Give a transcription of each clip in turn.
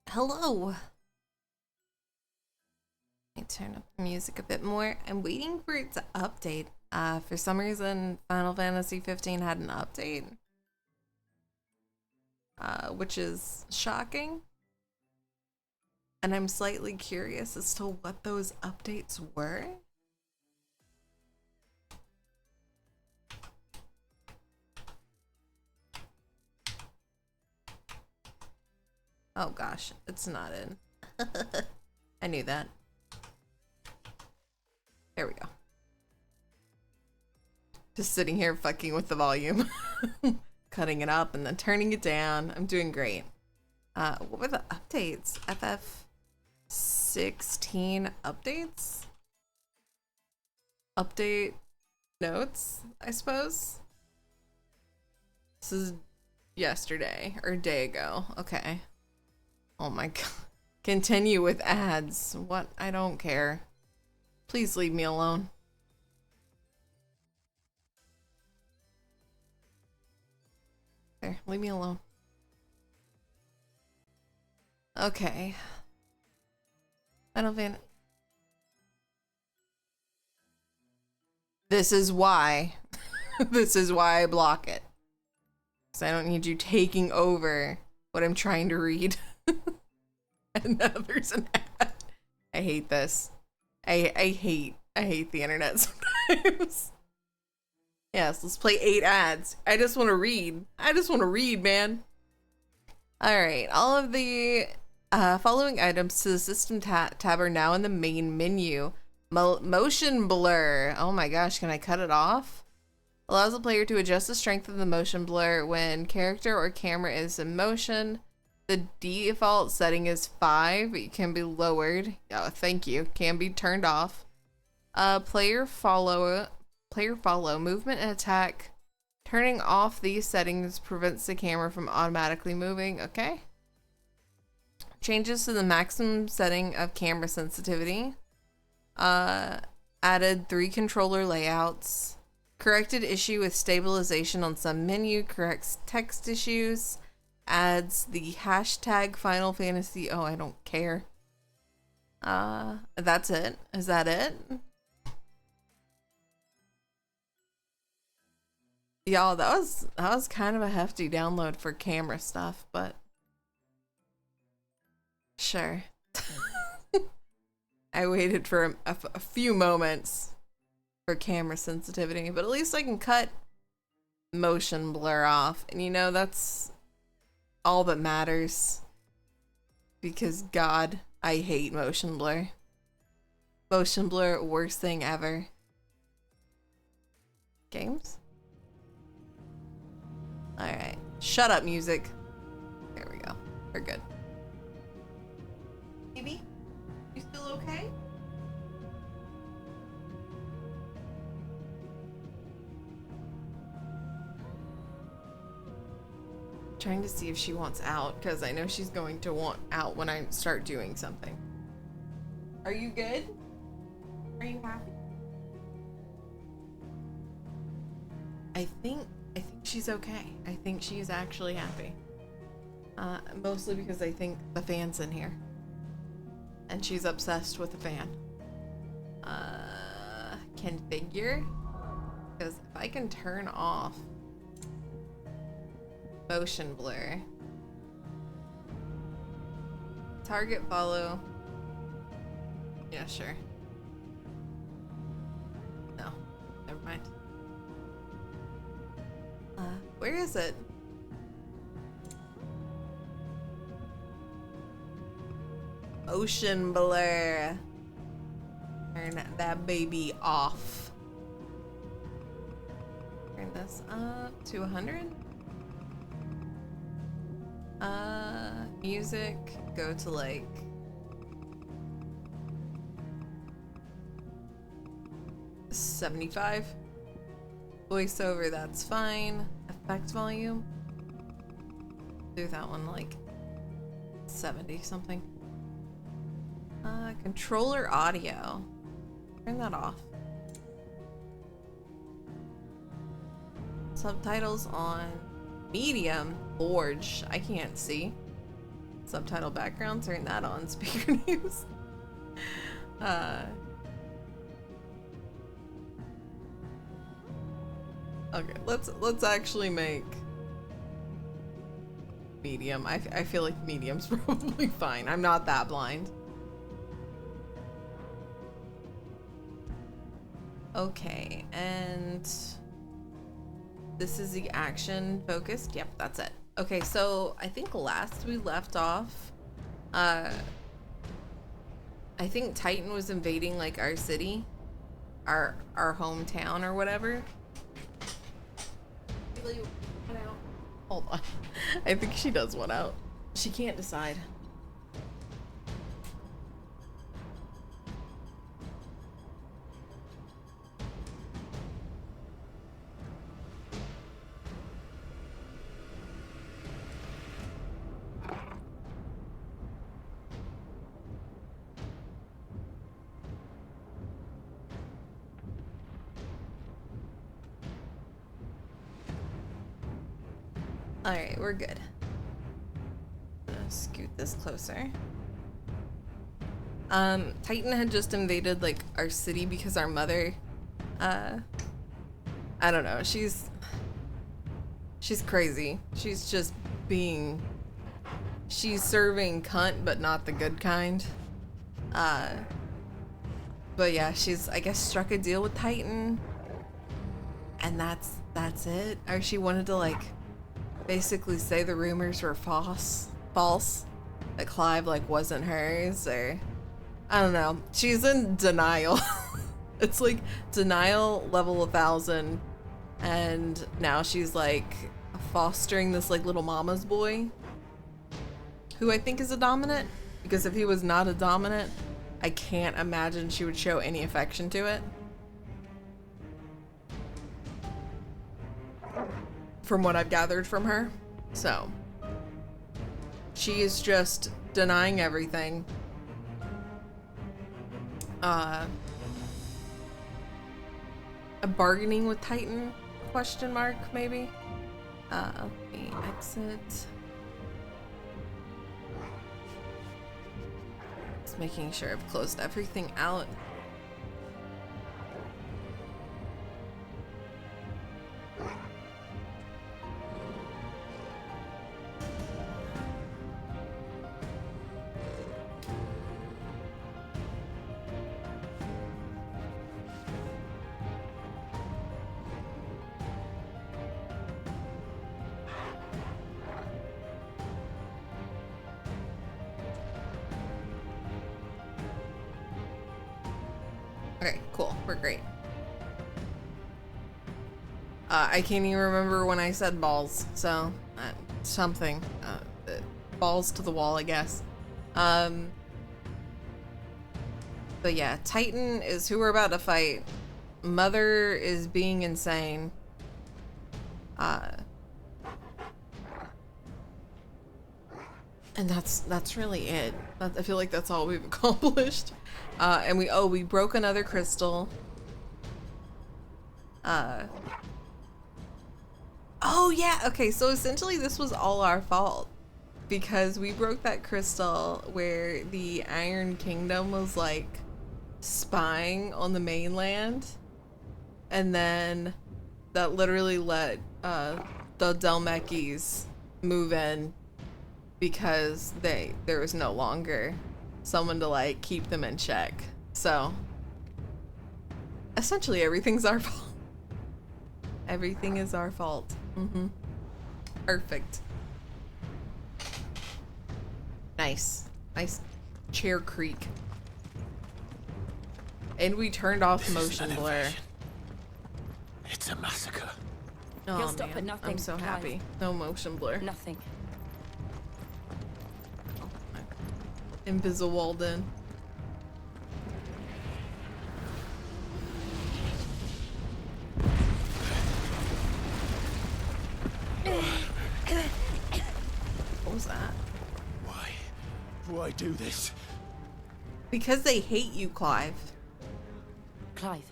Hello. Let me turn up the music a bit more. I'm waiting for it to update. For some reason, Final Fantasy 15 had an update, which is shocking. And I'm slightly curious as to what those updates were. Oh gosh, it's not in. I knew that. There we go. Just sitting here fucking with the volume. Cutting it up and then turning it down. I'm doing great. What were the updates? FF16 updates? Update notes, I suppose? This is yesterday or a day ago. Okay. Oh my god. Continue with ads. What? I don't care. Please leave me alone. There, leave me alone. Okay. Final Fan. This is why. This is why I block it. Because I don't need you taking over what I'm trying to read. And now there's an ad. I hate this. I hate the internet sometimes. Yes, let's play 8 ads. I just want to read. I just want to read, man. Alright, all of the following items to the system tab are now in the main menu. Motion blur. Oh my gosh, can I cut it off? Allows the player to adjust the strength of the motion blur when character or camera is in motion. The default setting is 5. It can be lowered. Oh, thank you. Can be turned off. Player follow, movement and attack. Turning off these settings prevents the camera from automatically moving. Okay. Changes to the maximum setting of camera sensitivity. Added 3 controller layouts. Corrected issue with stabilization on some menu. Corrects text issues. Adds the hashtag Final Fantasy. Oh, I don't care. That's it. Is that it? Y'all, that was kind of a hefty download for camera stuff, but sure. I waited for a few moments for camera sensitivity, but at least I can cut motion blur off, and you know, that's all that matters. Because God, I hate motion blur. Motion blur, worst thing ever. Games? Alright. Shut up, music. There we go. We're good. Baby? You still okay? Trying to see if she wants out, because I know she's going to want out when I start doing something. Are you good? Are you happy? I think she's okay. I think she's actually happy. Mostly because I think the fan's in here. And she's obsessed with the fan. Configure? Because if I can turn off motion blur. Target follow. Yeah, sure. No, never mind. Where is it? Motion blur. Turn that baby off. Turn this up to 100. Music, go to like 75. Voiceover, that's fine. Effect volume, do that one like 70 something. Controller audio, turn that off. Subtitles on medium. Forge, I can't see. Subtitle background, turn that on. Speaker news. Okay, let's actually make medium. I feel like medium's probably fine. I'm not that blind. Okay, and this is the action focused. Yep, that's it. Okay, so I think last we left off, I think Titan was invading like our city, our hometown or whatever. Hold on. I think she does want out. She can't decide. Alright, we're good. I'm gonna scoot this closer. Titan had just invaded like our city because our mother, I don't know, she's crazy. She's just being, she's serving cunt, but not the good kind. But yeah, she's, I guess, struck a deal with Titan, and that's it. Or she wanted to like basically say the rumors were false, that Clive like wasn't hers, or I don't know. She's in denial. It's like denial level 1000, and now she's like fostering this like little mama's boy, who I think is a dominant, because if he was not a dominant, I can't imagine she would show any affection to it. From what I've gathered from her. So she is just denying everything. A bargaining with Titan, question mark, maybe. Let me exit. Just making sure I've closed everything out. Okay, cool. We're great. I can't even remember when I said balls, so something. Balls to the wall, I guess. But yeah, Titan is who we're about to fight. Mother is being insane. And that's really it. I feel like that's all we've accomplished. And we broke another crystal. Oh yeah, okay, so essentially this was all our fault, because we broke that crystal where the Iron Kingdom was like spying on the mainland, and then that literally let the Delmekis move in because there was no longer someone to like keep them in check. So essentially everything's our fault. Everything is our fault. Perfect. Nice chair creak. And we turned off motion blur. It's a massacre. Oh He'll stop man, at nothing, I'm so Clive. happy. No motion blur. Nothing. Invisible walled in. What was that? Why do this? Because they hate you, Clive. Clive,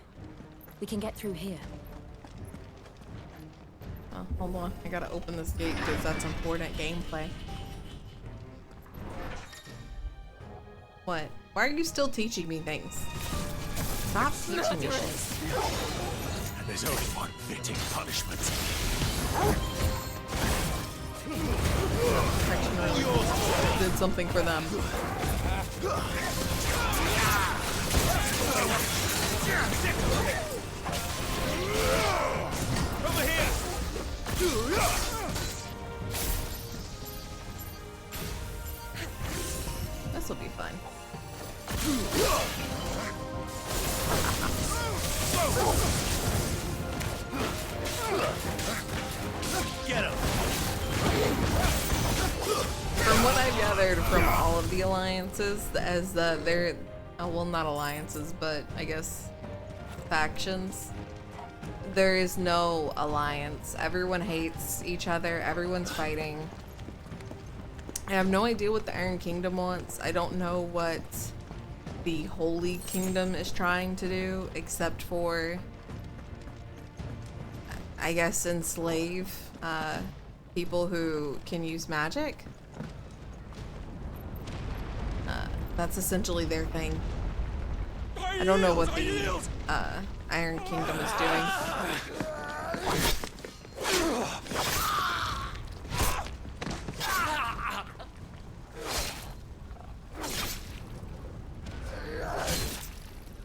we can get through here. Oh, hold on. I gotta open this gate because that's important gameplay. What? Why are you still teaching me things? Stop teaching me shit. And there's only one fitting punishment. Did something for them. Over here! This will be fun. Get him! From what I've gathered from all of the alliances, as they're, oh, well, not alliances, but I guess factions, there is no alliance. Everyone hates each other. Everyone's fighting. I have no idea what the Iron Kingdom wants. I don't know what the Holy Kingdom is trying to do, except for, I guess, enslave people who can use magic. That's essentially their thing. I don't know what the Iron Kingdom is doing.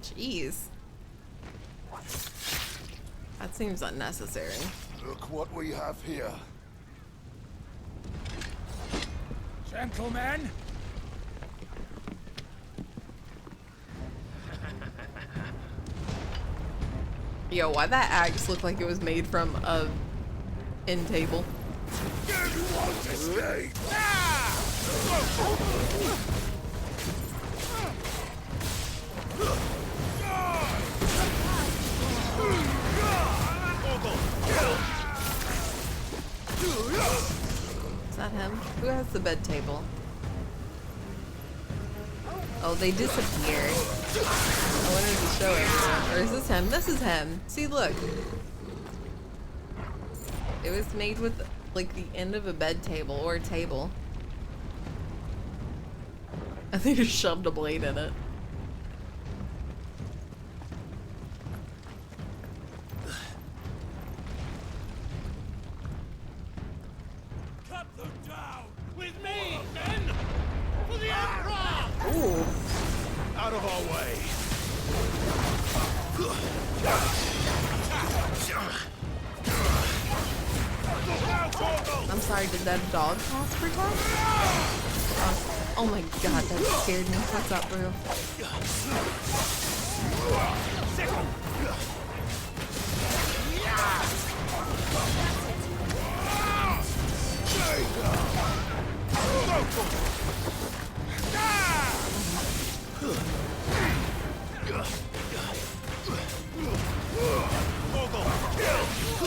Jeez. That seems unnecessary. Look what we have here. Gentlemen! Yo, why that axe look like it was made from a end table? You won't escape! Is that him? Who has the bed table? Oh, they disappeared. I wanted to show everyone. Or is this him? This is him. See, look. It was made with, like, the end of a bed table or a table. I think they shoved a blade in it. Cut them down! With me, men! For the Emperor! Ooh. Out of our way! I'm sorry, did that dog pass for time? Oh my god, that scared me. What's up, bro?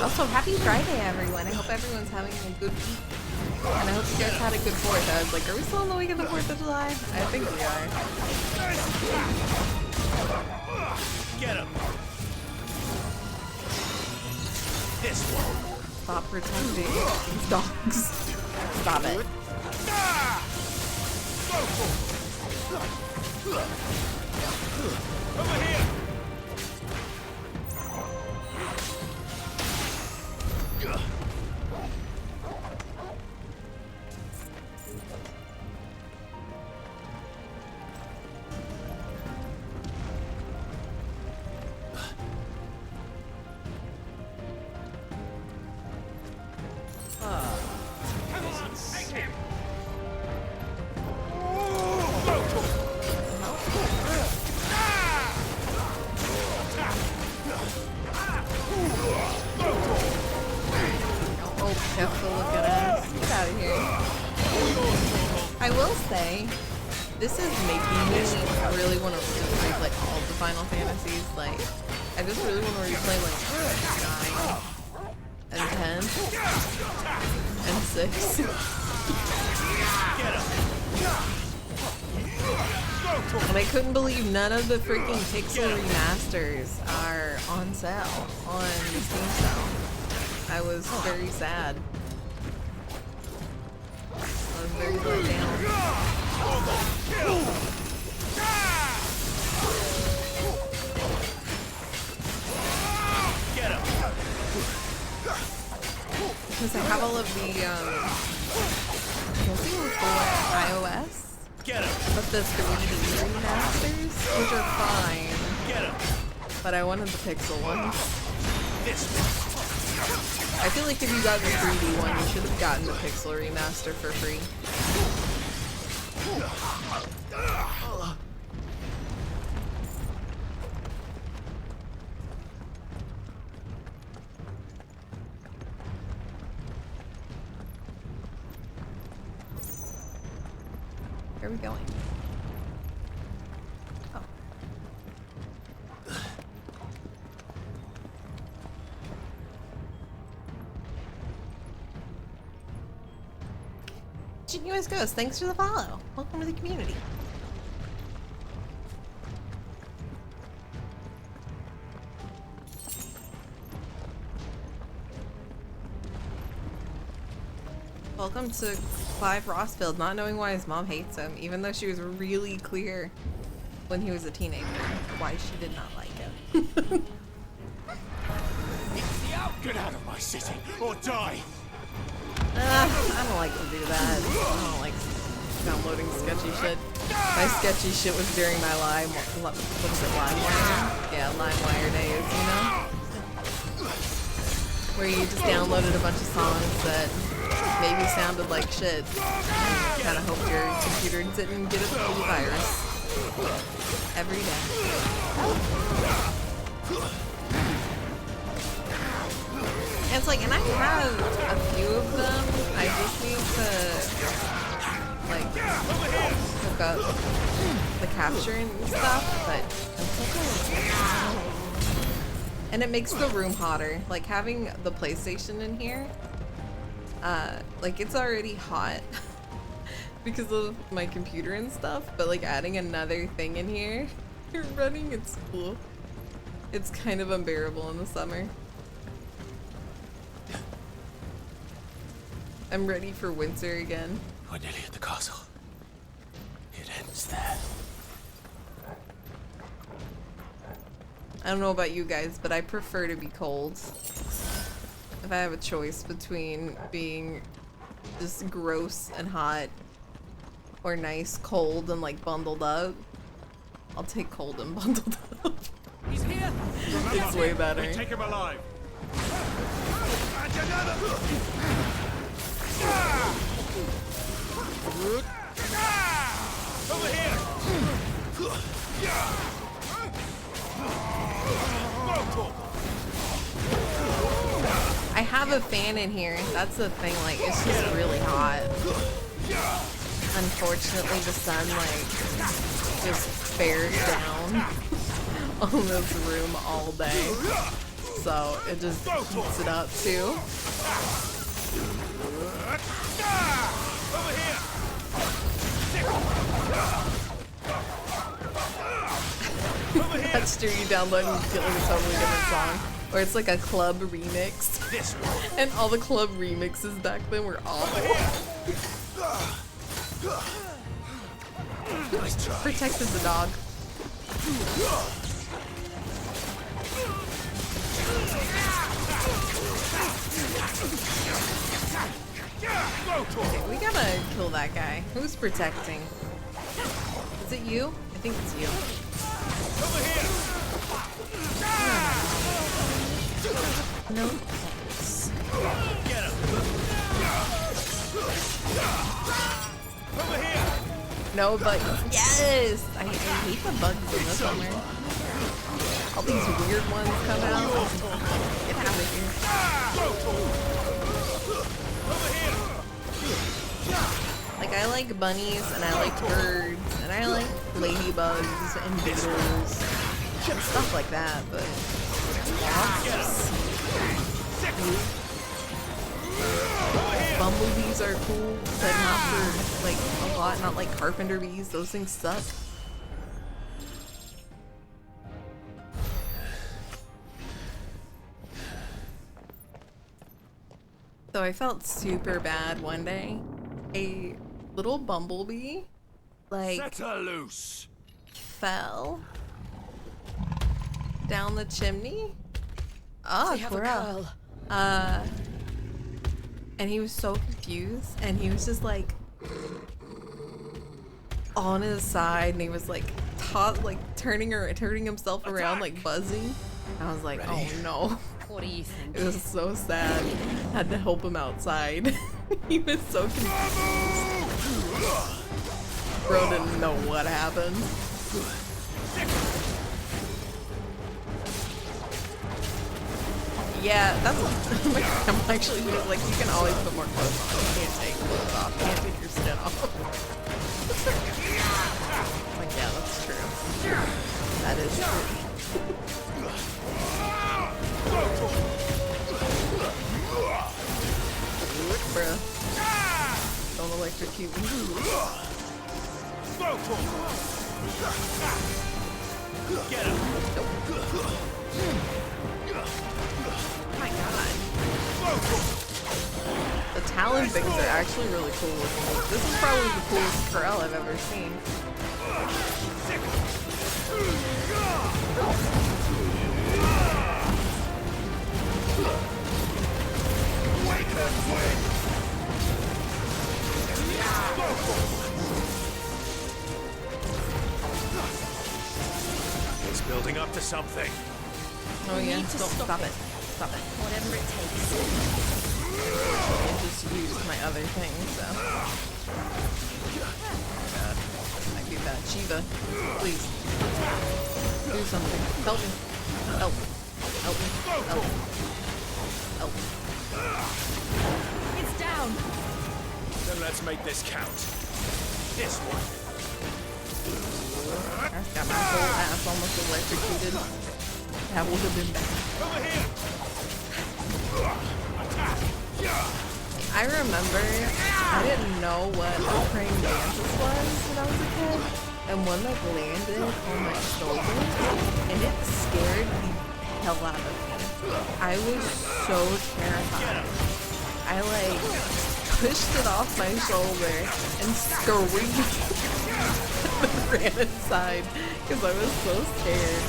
Also, happy Friday, everyone. I hope everyone's having a good week. And I hope you guys had a good 4th. I was like, are we still in the week of the 4th of July? I think we are. Get him! This one! Stop protecting these dogs. Stop it. Over here! Careful looking ass. Get out of here. I will say, this is making me really want to replay like all of the Final Fantasies. Like, I just really want to replay like 9 and 10 and 6. And I couldn't believe none of the freaking Pixel remasters are on sale on the Steam sale. I was very sad. I was very let down. because I have all of the, I guess they were for iOS, Get him. but the 3D remasters, which are fine, Get him. but I wanted the pixel ones. This one. I feel like if you got the 3D one, you should have gotten the pixel remaster for free. Where are we going? Oh. Genuous Ghost, thanks for the follow. Welcome to the community. Welcome to Clive Rossfield, not knowing why his mom hates him, even though she was really clear when he was a teenager why she did not like him. Get out of my city or die. I don't like to do that. I don't like downloading sketchy shit. My sketchy shit was during my what was it, LimeWire? Yeah, LimeWire days, you know? Where you just downloaded a bunch of songs that maybe sounded like shit. Kind of hoped your computer didn't get a full virus. Every day. And it's like, and I have a few of them. I just need to, like, hook up the capture and stuff, but and it makes the room hotter. Like, having the PlayStation in here, like, it's already hot because of my computer and stuff, but like adding another thing in here, running at school, it's kind of unbearable in the summer. I'm ready for winter again. We're nearly at the castle. It ends there. I don't know about you guys, but I prefer to be cold. If I have a choice between being just gross and hot or nice, cold, and like bundled up, I'll take cold and bundled up. He's here. It's way better. We take him alive. And another. Over here. I have a fan in here. That's the thing. Like, it's just really hot. Unfortunately, the sun like just bears down on this room all day, so it just heats it up too. Over here. That's true, you download and you get like a totally different song. Or it's like a club remix. This one. And all the club remixes back then were awful. Nice try. Protected the dog. Okay, we gotta kill that guy. Who's protecting? Is it you? I think it's you. Over here. No thanks. Get him. Over here. No bugs. Yes! I hate the bugs in this summer. All these weird ones come out. Get out of here. Over here. Like, I like bunnies, and I like birds, and I like ladybugs and beetles. Stuff like that, but wasps. Bumblebees are cool, but not for, like, a lot, not like carpenter bees. Those things suck. So I felt super bad one day. A little bumblebee, like, Set her loose. fell down the chimney. Oh, They have a Cora. curl. and he was so confused, and he was just like on his side, and he was like turning himself around, like buzzing. I was like, oh no. What do you think? It was so sad. Had to help him outside. He was so confused. Bro didn't know what happened. Yeah, that's what my grandma actually was like, you can always put more clothes on. You can't take clothes off. You can't take your skin off. Like, yeah, that's true. That is true. Bruh. Don't electrocute me. Get him! Oh my god. The Talon things are actually really cool looking. This is probably the coolest Corel I've ever seen. It's building up to something. Oh yeah, need to don't stop it. Stop it. Whatever it takes. I just used my other thing, so. God, might be bad. Shiva, please. Do something. Help me. Help. Help me. Help. Help. It's down. Then let's make this count. This one. I got my whole ass almost electrocuted. That would have been bad. Over here. Attack. I remember I didn't know what a praying mantis was when I was a kid, and one like landed on my shoulder, and it scared the hell out of me. I was so terrified. I like pushed it off my shoulder and screamed and ran inside because I was so scared.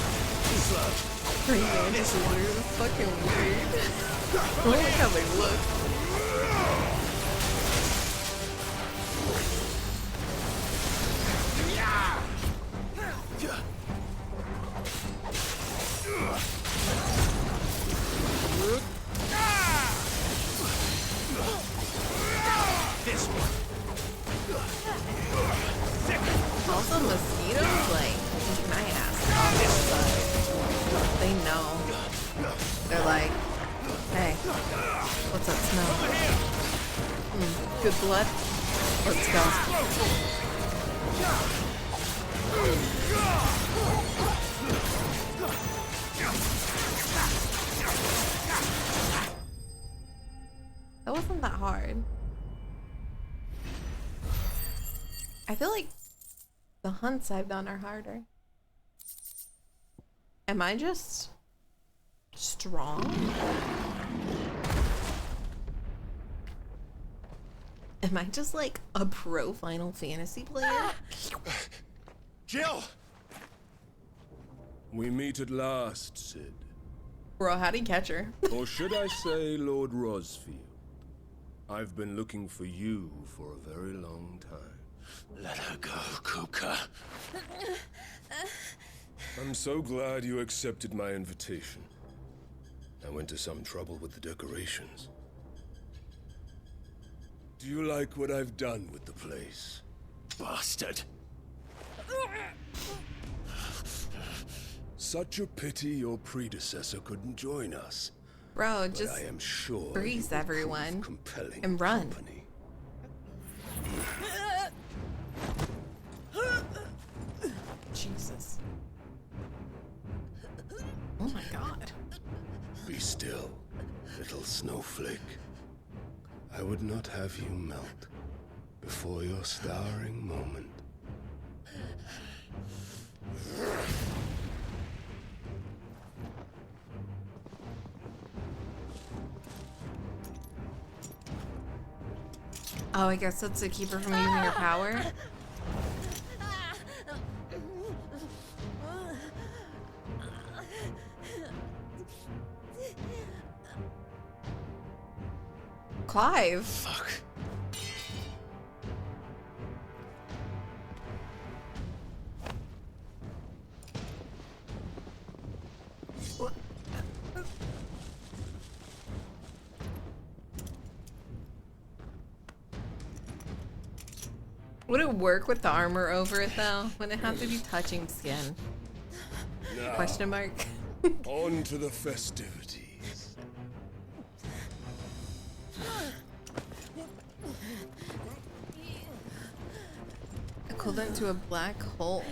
Praying mantises are fucking weird. I don't like how they look. This one. Also, mosquitoes, like, eat my ass off the side. They know. They're like, hey, what's that smell? Good blood? Let's go. That wasn't that hard. I feel like the hunts I've done are harder. Am I just strong? Am I just like a pro Final Fantasy player? Jill! We meet at last, Sid. Bro, how'd he catch her? Or should I say Lord Rosfield? I've been looking for you for a very long time. Let her go, Kuka. I'm so glad you accepted my invitation. I went to some trouble with the decorations. Do you like what I've done with the place? Bastard. Such a pity your predecessor couldn't join us. Bro, But just I am sure freeze you will everyone prove compelling and run. company. Jesus. Oh my god. Be still, little snowflake. I would not have you melt before your starring moment. Oh, I guess that's to keep her from using her power. Clive. Fuck. Would it work with the armor over it though? Would it have to be touching skin? Now, Question mark. on to the festivities. Equivalent to a black hole.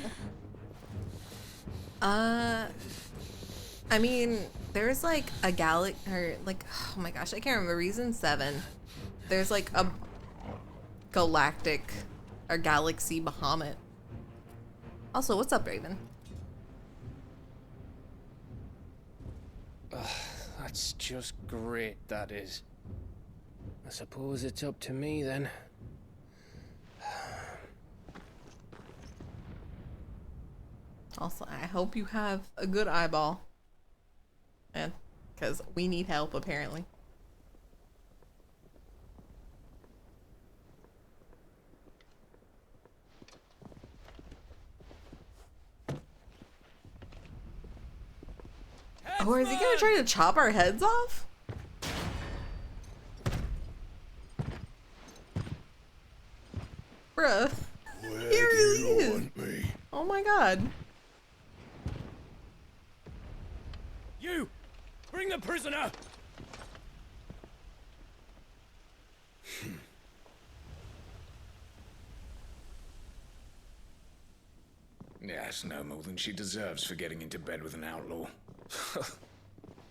I mean, there's like a or like, oh my gosh, I can't remember. Reason 7. There's like a galactic or galaxy Bahamut. Also, what's up, Raven? That's just great, that is. I suppose it's up to me then. Also, I hope you have a good eyeball. And because we need help apparently. Or is he gonna try to chop our heads off? Bruh. Where He do really you is. want me? Oh my god. You! Bring the prisoner! Yes, no more than she deserves for getting into bed with an outlaw.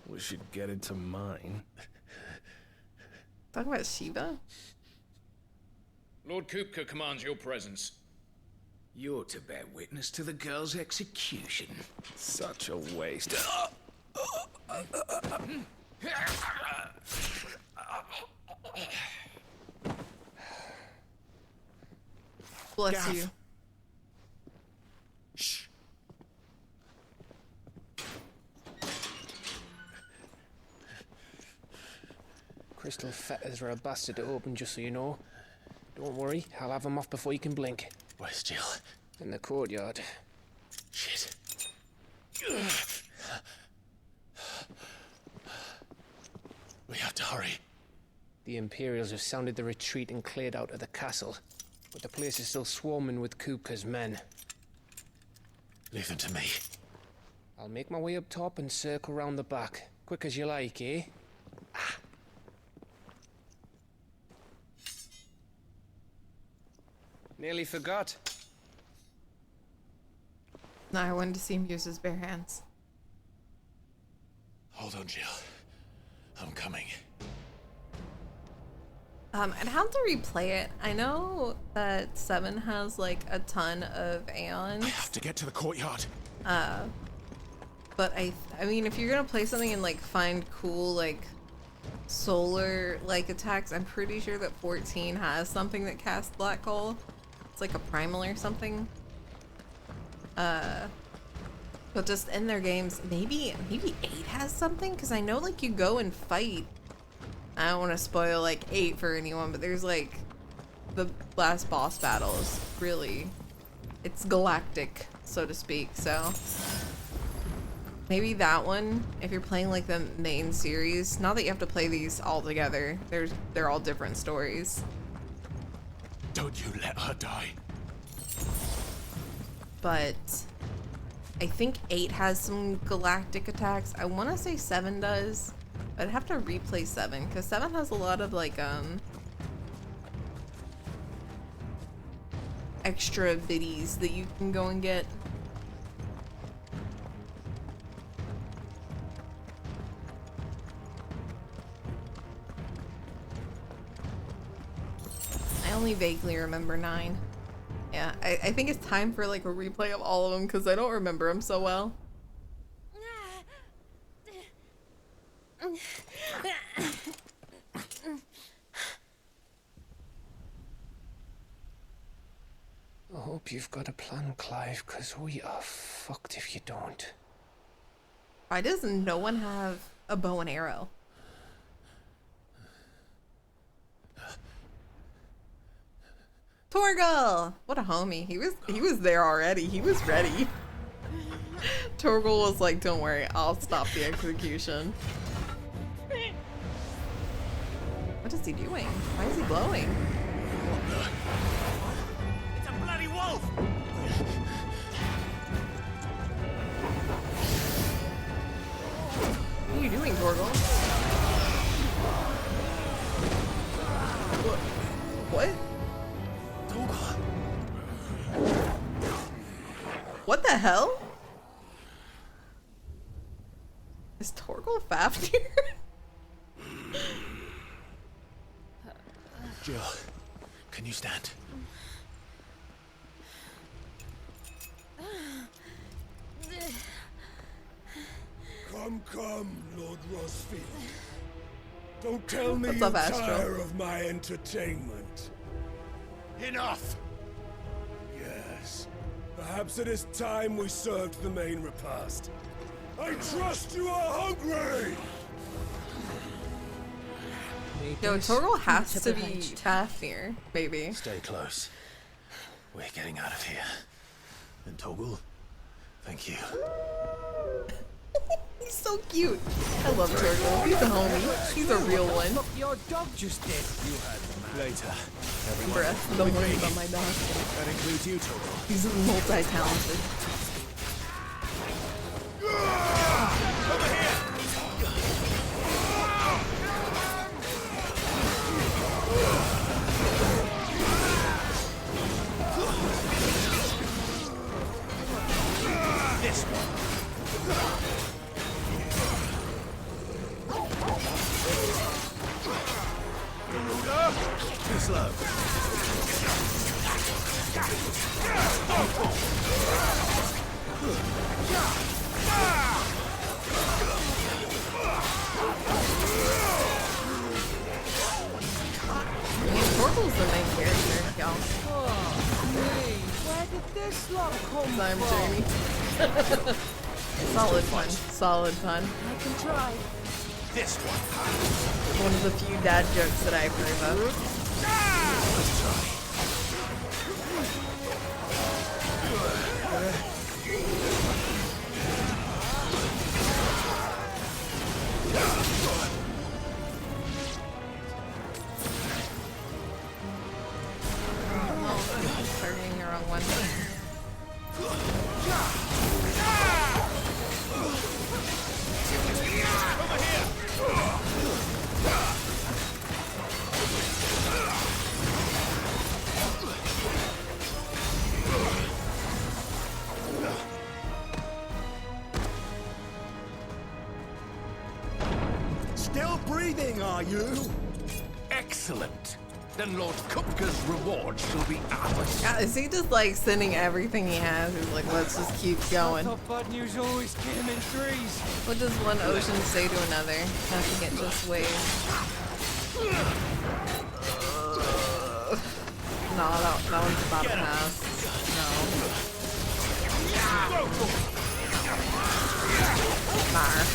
We should get into mine. Talking about Shiva? Lord Kupka commands your presence. You're to bear witness to the girl's execution. Such a waste. Bless Gav. you. Shh. Crystal fetters are a bastard to open, just so you know. Don't worry, I'll have them off before you can blink. Where's Jill? In the courtyard. Shit. We have to hurry. The Imperials have sounded the retreat and cleared out of the castle. But the place is still swarming with Kupka's men. Leave them to me. I'll make my way up top and circle round the back. Quick as you like, eh? Nearly forgot. No, I wanted to see him use his bare hands. Hold on, Jill. I'm coming. I'd have to replay it. I know that 7 has like a ton of aeons, I have to get to the courtyard. but I mean, if you're gonna play something and like find cool like solar like attacks, I'm pretty sure that 14 has something that casts black hole. It's like a primal or something. But just in their games, maybe 8 has something, because I know like you go and fight. I don't want to spoil like 8 for anyone, but there's like the last boss battle is really, it's galactic, so to speak. So maybe that one, if you're playing like the main series, not that you have to play these all together. They're all different stories. Don't you let her die. But I think 8 has some galactic attacks. I want to say 7 does, but I'd have to replay 7 because 7 has a lot of like extra biddies that you can go and get. I only vaguely remember 9. Yeah, I think it's time for like a replay of all of them because I don't remember them so well. I hope you've got a plan, Clive, because we are fucked if you don't. Why does no one have a bow and arrow? Torgal! What a homie. He was there already. He was ready. Torgal was like, don't worry, I'll stop the execution. What is he doing? Why is he glowing? It's a bloody wolf! What are you doing, Torgal? What? What the hell? Is Torgal Fafnir? Jill, can you stand? Come, Lord Rosfield. Don't tell me What's you up, Astro? tire of my entertainment. Enough! Yes. Perhaps it is time we served the main repast. I trust you are hungry! Yo, Torgal has to be Fafnir, maybe. Stay close. We're getting out of here. And Toggle, thank you. He's so cute. I love Torgal. He's a homie. He's a real one. Your dog just did. You had the later. Everyone, Bruh, don't worry about my dog. that includes you, Toggle. He's multi-talented. This one. Too slow. Torgal's the main character, y'all. Where did this lot come I'm from? Jamie. Solid pun. Solid pun. I can try. This one. One of the few dad jokes that I approve of. Oh, starting the wrong one. Still breathing, are you? Excellent. Then Lord Kupka's reward shall be ours. Yeah, is he just like sending everything he has? He's like, let's just keep going. I thought bad news always came in threes. What does one ocean say to another? Nothing, it just waves. No, that one's about to pass. No. Nah.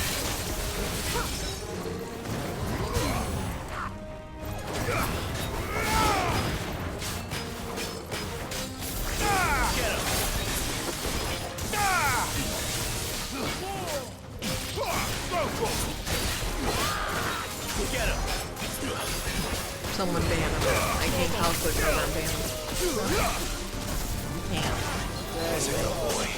Someone ban him. I can't how quick I'm ban him. Can't. There's a good boy.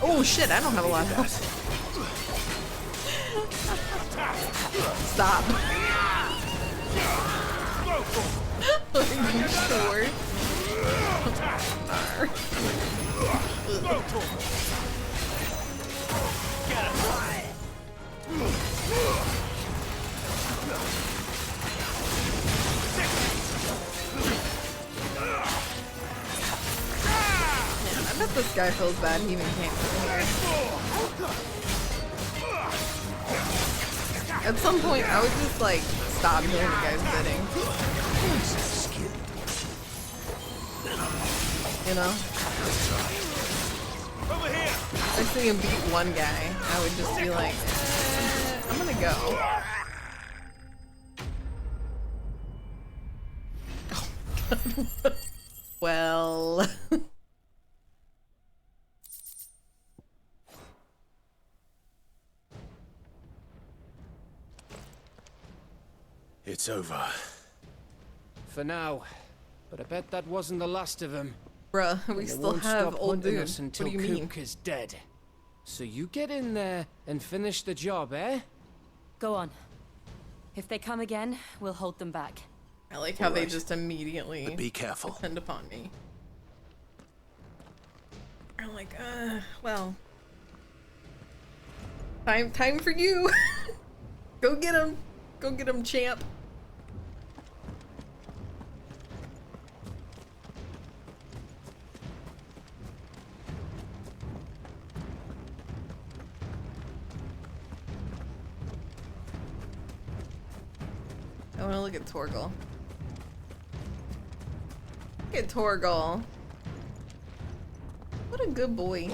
Oh shit, I don't have a lot of health. Stop. Are you sure? I bet this guy feels bad he even came from here. At some point, I would just like stop doing the guy's bidding. You know? Over here! I see him beat one guy. I would just be like, I'm gonna go. Oh, God. Well. It's over. For now. But I bet that wasn't the last of them. Bruh, we They still won't have stop old hunting dude. us What until do you mean? Kupka's dead. So you get in there and finish the job, eh? Go on. If they come again, we'll hold them back. I like how they Alright. just immediately But be careful. depend upon me. I'm like, well. Time for you! Go get him! Go get him, champ! I wanna look at Torgal. Look at Torgal. What a good boy.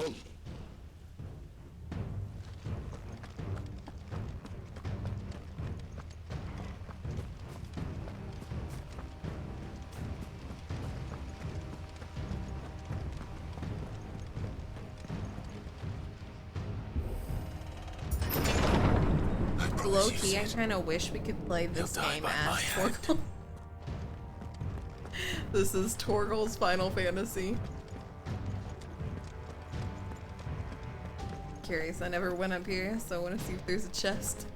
Low key, I kind of wish we could play this You'll die game by as my hand. Torgal. This is Torgal's Final Fantasy. Curious, I never went up here, so I want to see if there's a chest.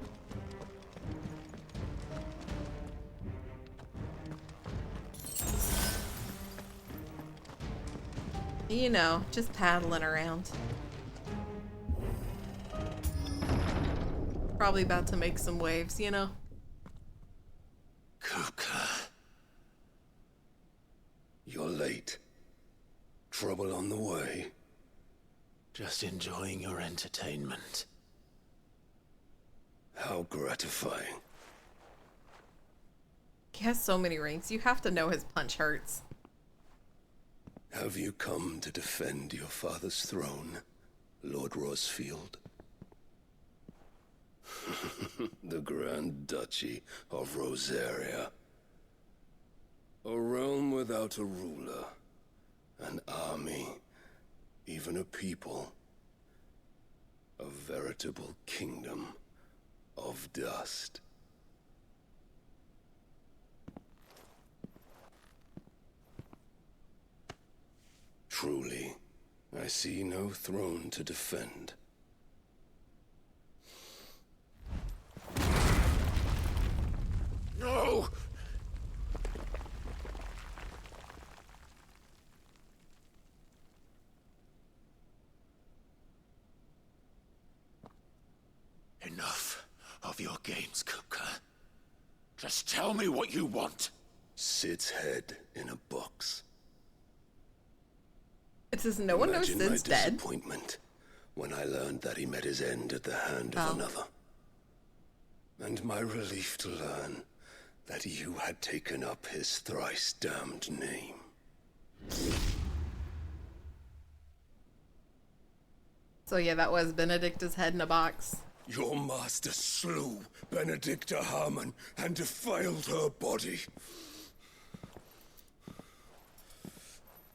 You know, just paddling around. Probably about to make some waves, you know? Kupka. You're late. Trouble on the way. Just enjoying your entertainment. How gratifying. He has so many ranks. You have to know his punch hurts. Have you come to defend your father's throne, Lord Rosfield? The Grand Duchy of Rosaria. A realm without a ruler, an army, even a people. A veritable kingdom of dust. Truly, I see no throne to defend. No! Enough of your games, Kupka. Just tell me what you want. Sid's head in a box. It says no one knows Imagine my Sid's dead. disappointment when I learned that he met his end at the hand of another. And my relief to learn that you had taken up his thrice damned name. So yeah, that was Benedicta's head in a box. Your master slew Benedicta Harmon and defiled her body.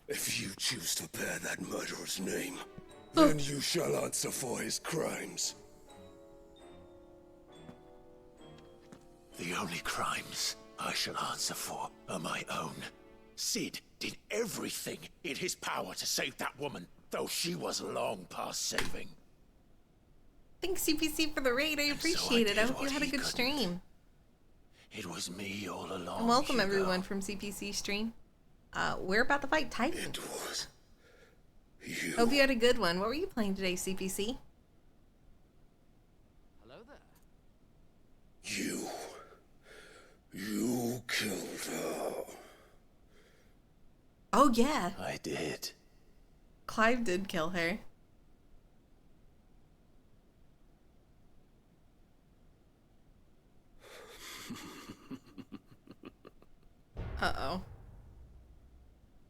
If you choose to bear that murderer's name, then you shall answer for his crimes. The only crimes I shall answer for are my own. Sid did everything in his power to save that woman, though she was long past saving. Thanks CPC for the raid. I so I appreciate it. I did hope you what had a he good couldn't. stream. It was me all along. And welcome Hugo. everyone from CPC stream. We're about to fight Titan. It was you. Hope you had a good one. What were you playing today, CPC? Hello there. You killed her. Oh yeah, I did. Clive did kill her. Uh-oh.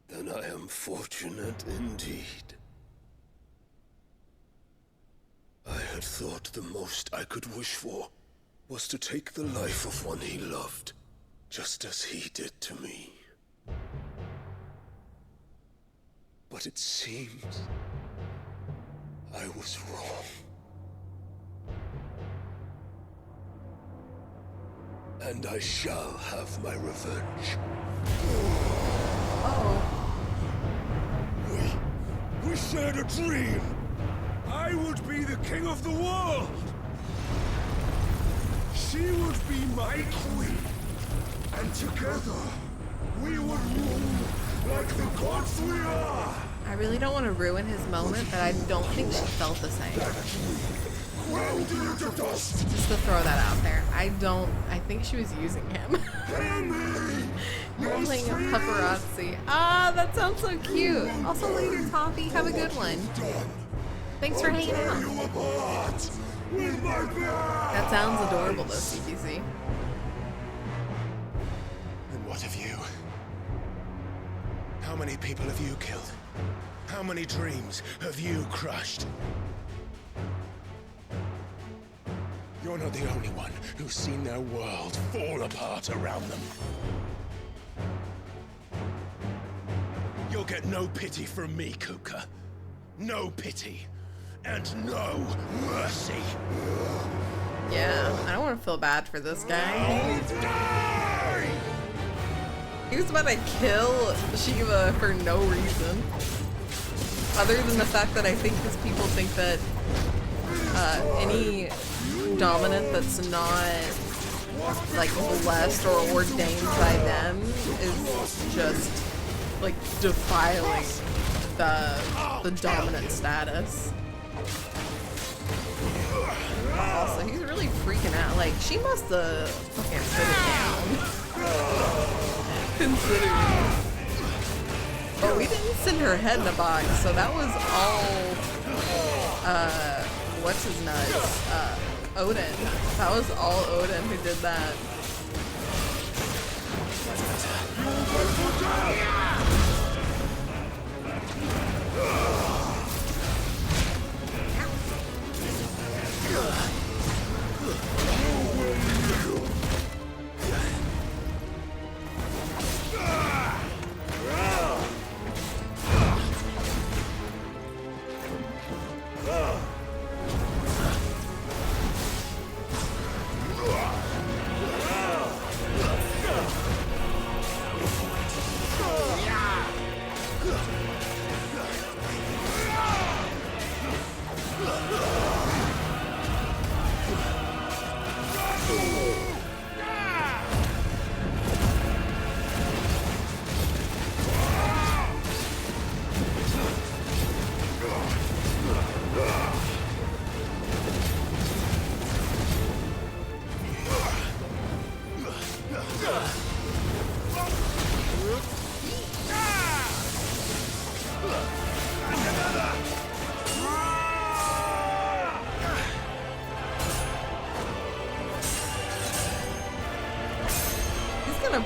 Then I am fortunate indeed. I had thought the most I could wish for was to take the life of one he loved, just as he did to me. But it seems I was wrong. And I shall have my revenge. We shared a dream! I would be the king of the world! She would be my queen! And together, we would rule like the gods we are! I really don't want to ruin his moment, but I don't think she felt the same. Just to throw that out there. I think she was using him. Rolling a paparazzi. Ah, that sounds so cute. Also later, Toffee. Have a good one. Thanks for hanging out. That sounds adorable though, CPC. And what of you? How many people have you killed? How many dreams have you crushed? You're not the only one who's seen their world fall apart around them. You'll get no pity from me, Kuka. No pity. And no mercy. Yeah, I don't want to feel bad for this guy. He was about to kill Shiva for no reason. Other than the fact that I think his people think that any dominant that's not like blessed or ordained by them is just like defiling the dominant status. Also, he's really freaking out. Like, she must have fucking put it down. Considering. But we didn't send her head in a box, so that was all what's his nuts? Odin. That was all Odin who did that.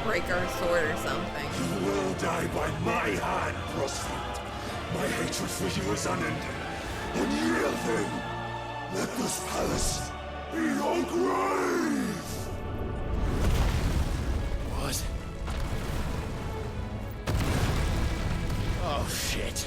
Break our sword or something. You will die by my hand, Crossfield. My hatred for you is unending. Unyielding. Let this palace be your grave! What? Oh, shit.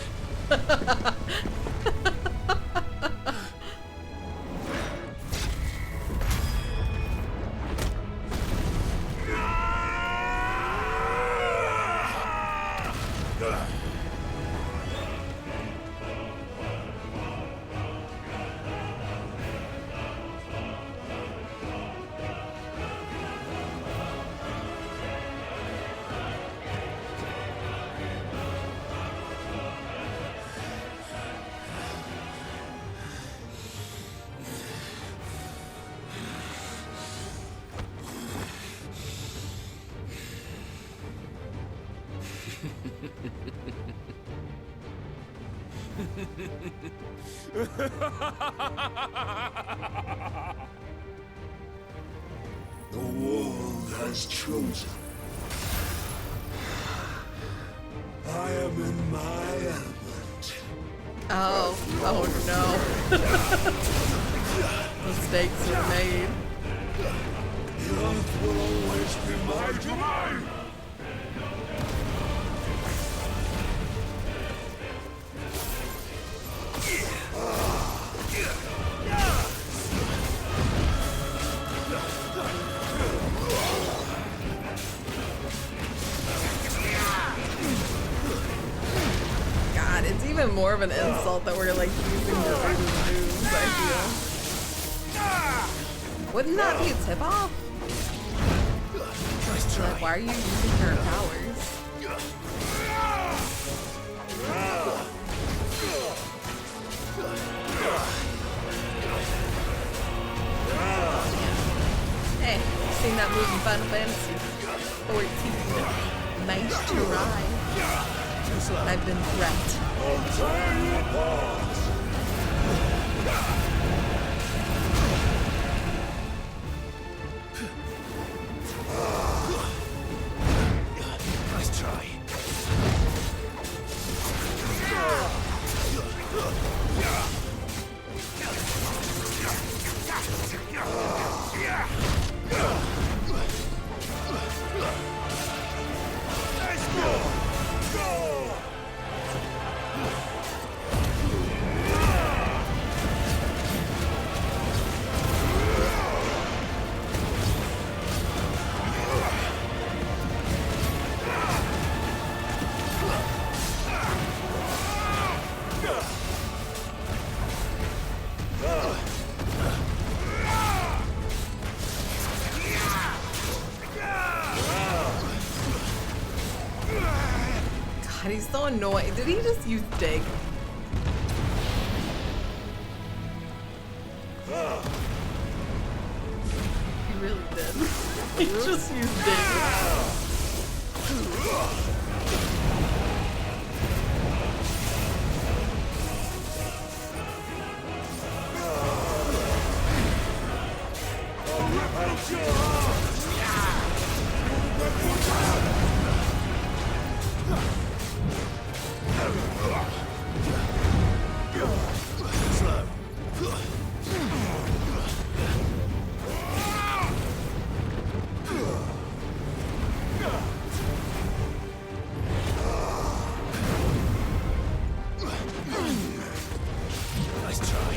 The world has chosen. I am in my element. Oh, oh no. Mistakes were made. The earth will always be my domain! God, it's even more of an insult that we're like using the moves, I feel. Wouldn't that be a tip off? Like, why are you using her powers? Hey, seen that move in Final Fantasy 14. Nice try. I've been prepped. I'll tear you apart! Nice try. Let's go! Go! God, he's so annoying. Did he just use dig? He really did. He just used dig. Nice try.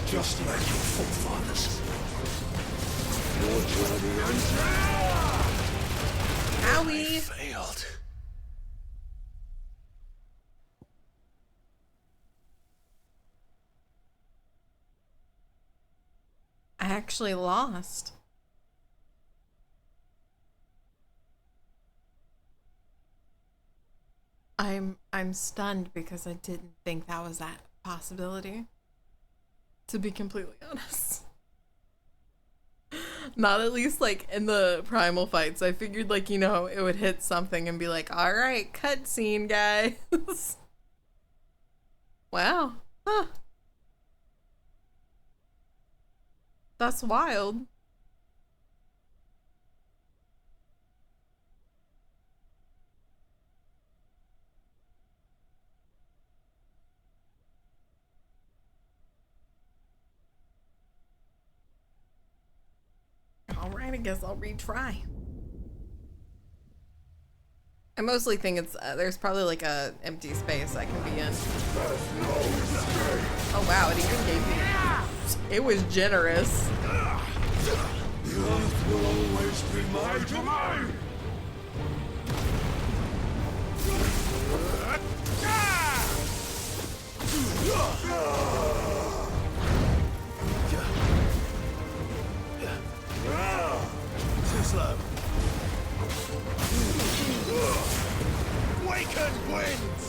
Just like your forefathers. Your journey ends now! Owie! Failed. I actually lost. I'm stunned because I didn't think that was that possibility. To be completely honest. Not at least like in the primal fights. I figured like, you know, it would hit something and be like, alright, cutscene guys. Wow. Huh. That's wild. Alright, I guess I'll retry. I mostly think it's, there's probably like a empty space I can be in. Oh wow, it even gave me, it was generous. The earth will always be my domain! Too slow. Waken winds!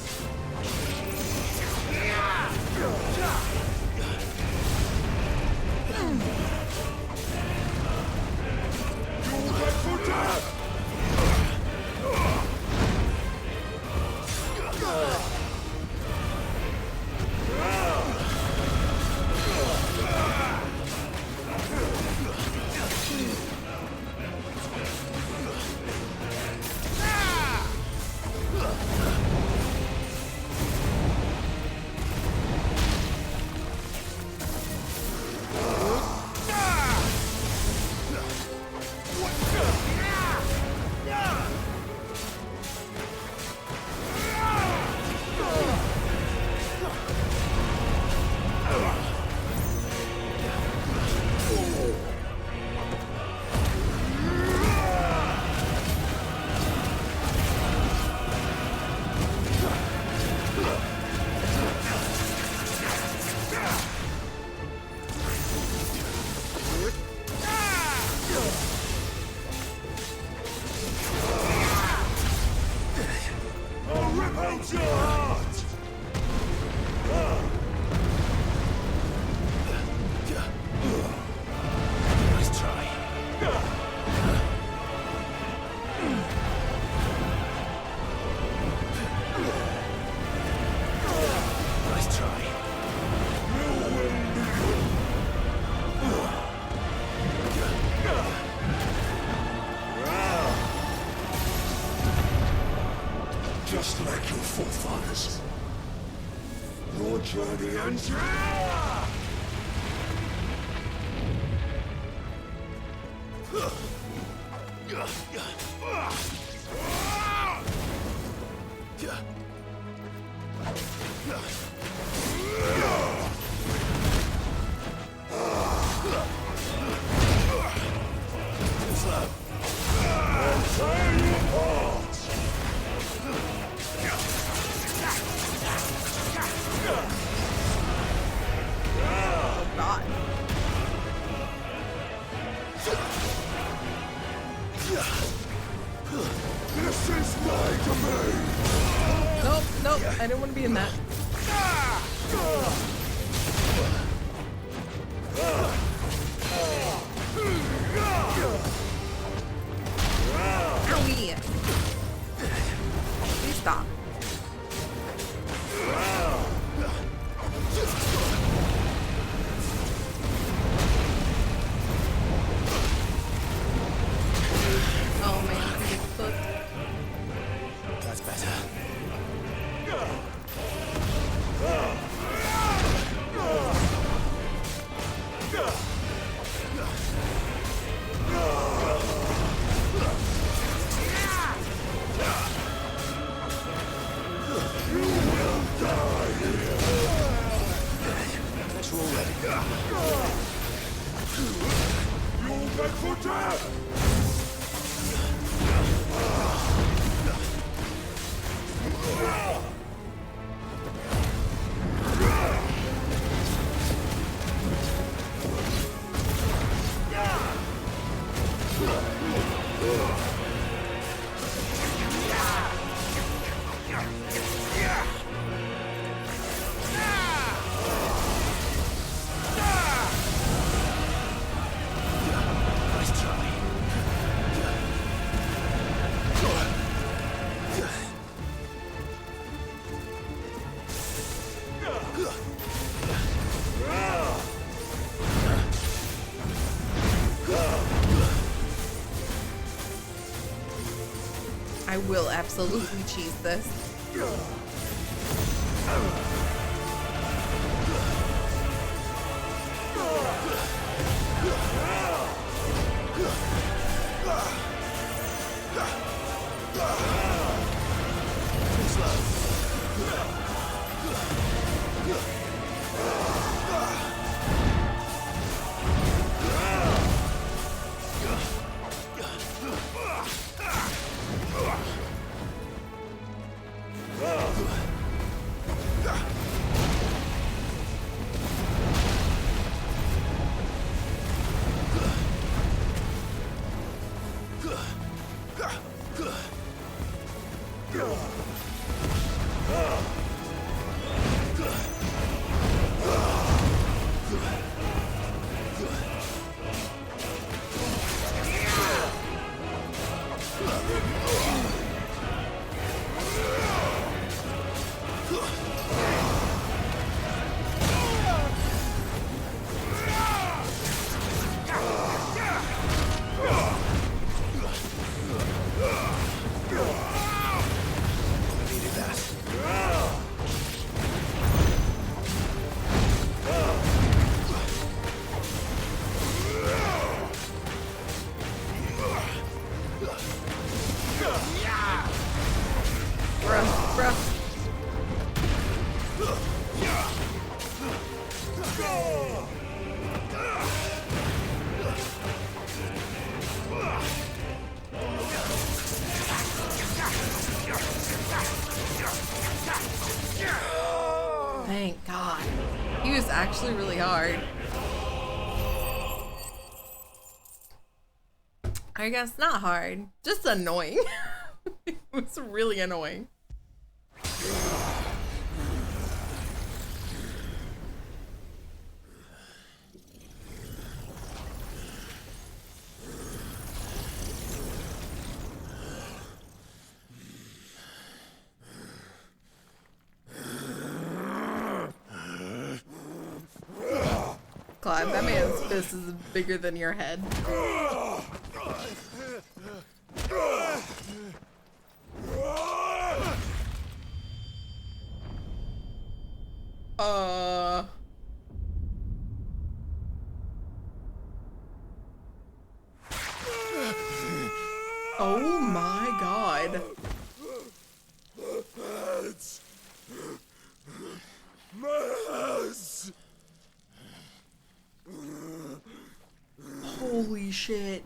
You'll get for death! What's your heart? Nice try. Nice try. Just like your forefathers. Your journey ends here! This is my domain! Nope, nope, I didn't want to be in that. Owie! Please stop. Oh man, I get fucked. That's better. Let's roll ready. You'll beg for death! Nice try. I will absolutely cheese this. Thank God. He was actually really hard. I guess not hard, just annoying. It was really annoying. Clive, that man's fist is bigger than your head. Oh my god. Holy shit.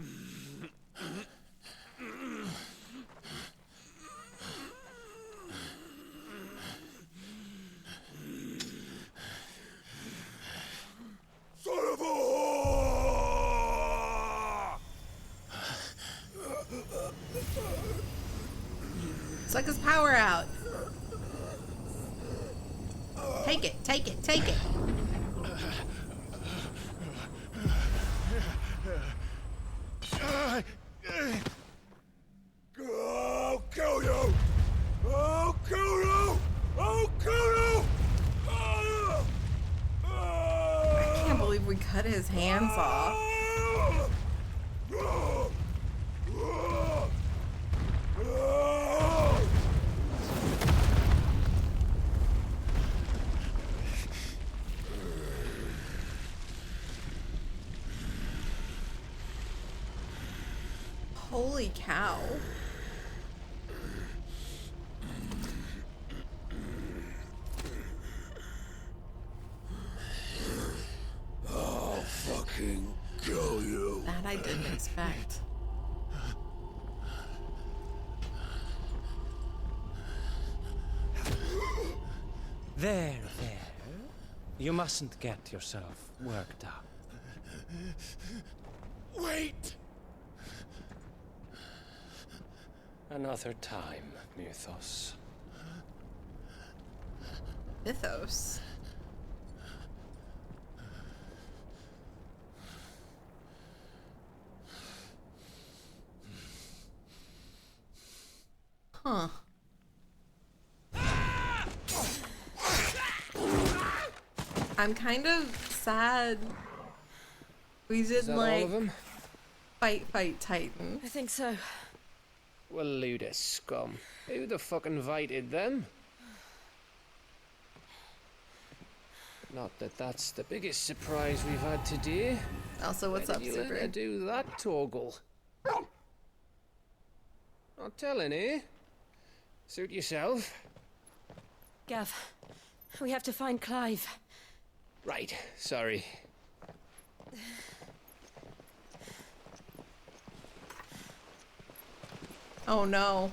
Son of a whore! Suck his power out. Take it, take it, take it. I'll kill you! I'll kill you! I'll kill you! I can't believe we cut his hands off. Holy cow. I'll fucking kill you. That I didn't expect. There. You mustn't get yourself worked up. Wait! Another time, Mythos. Mythos. Huh. I'm kind of sad we Is didn't that all like of them? fight Titan. I think so. Well, load of scum. Who the fuck invited them? Not that that's the biggest surprise we've had today. Also, what's Where up, did you learn Super? to do that toggle? Not telling, eh? Suit yourself. Gav, we have to find Clive. Right, sorry. Oh no.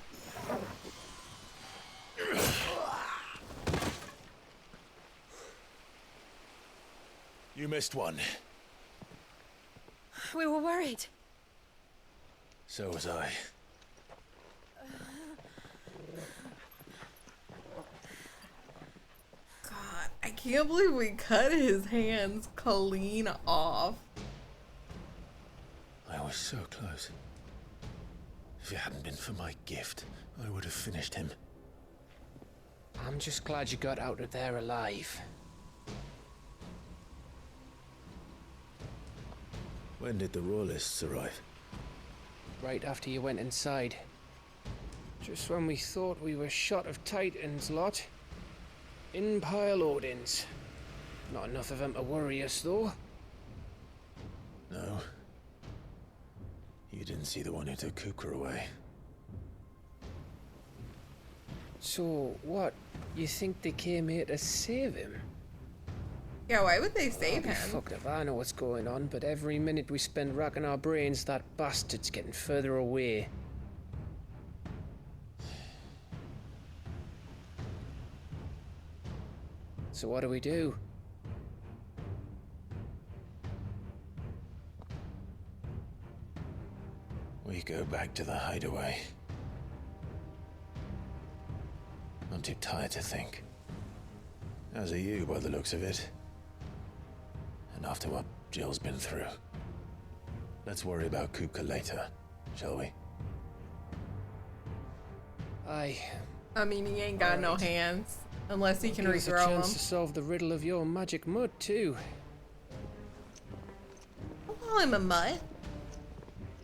You missed one. We were worried. So was I. God, I can't believe we cut his hands clean off. I was so close. If it hadn't been for my gift, I would have finished him. I'm just glad you got out of there alive. When did the Royalists arrive? Right after you went inside. Just when we thought we were shot of Titans lot. In pile Odins. Not enough of them to worry us, though. No. You didn't see the one who took Kupka away. So, what? You think they came here to save him? Yeah, why would they save I'll be him? fucked if I know what's going on, but every minute we spend racking our brains, that bastard's getting further away. So what do we do? We go back to the hideaway. I'm too tired to think. As are you, by the looks of it. And after what Jill's been through. Let's worry about Kupka later, shall we? Aye. I mean, he ain't got no hands. Unless he can Give us a regrow chance them. to solve the riddle of your magic mud, too. call him a mutt.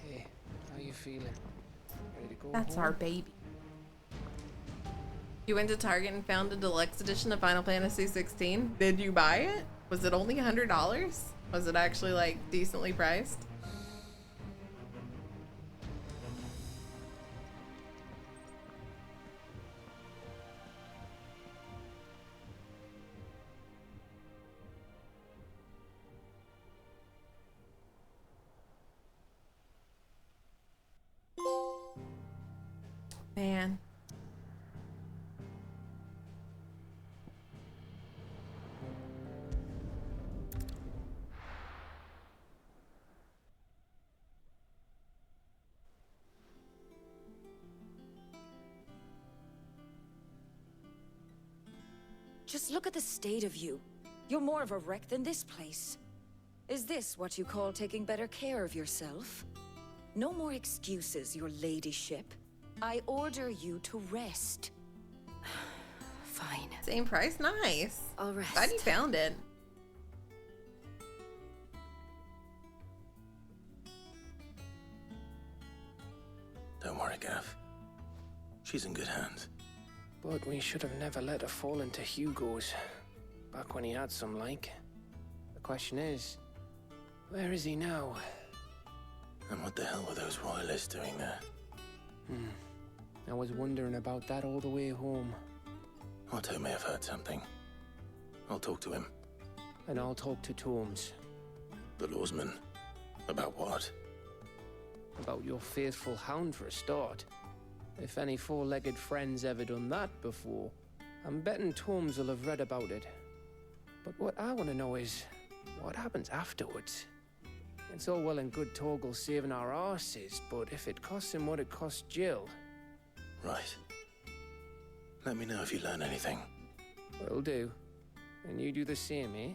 Hey, how you feeling? Ready to go That's home? our baby. You went to Target and found a deluxe edition of Final Fantasy 16. Did you buy it? Was it only $100? Was it actually like decently priced? Man. Just look at the state of you. You're more of a wreck than this place. Is this what you call taking better care of yourself? No more excuses, your ladyship. I order you to rest. Fine. Same price? Nice. I'll rest. Glad you found it. Don't worry, Gav. She's in good hands. But we should have never let her fall into Hugo's. Back when he had some like. The question is, where is he now? And what the hell were those royalists doing there? I was wondering about that all the way home. Otto may have heard something. I'll talk to him. And I'll talk to Tomes. The lawsman. About what? About your faithful hound for a start. If any four-legged friend's ever done that before, I'm betting Tomes will have read about it. But what I want to know is, what happens afterwards? It's all well and good Torgal saving our arses, but if it costs him what it cost Jill... Right. Let me know if you learn anything. Will do. And you do the same, eh?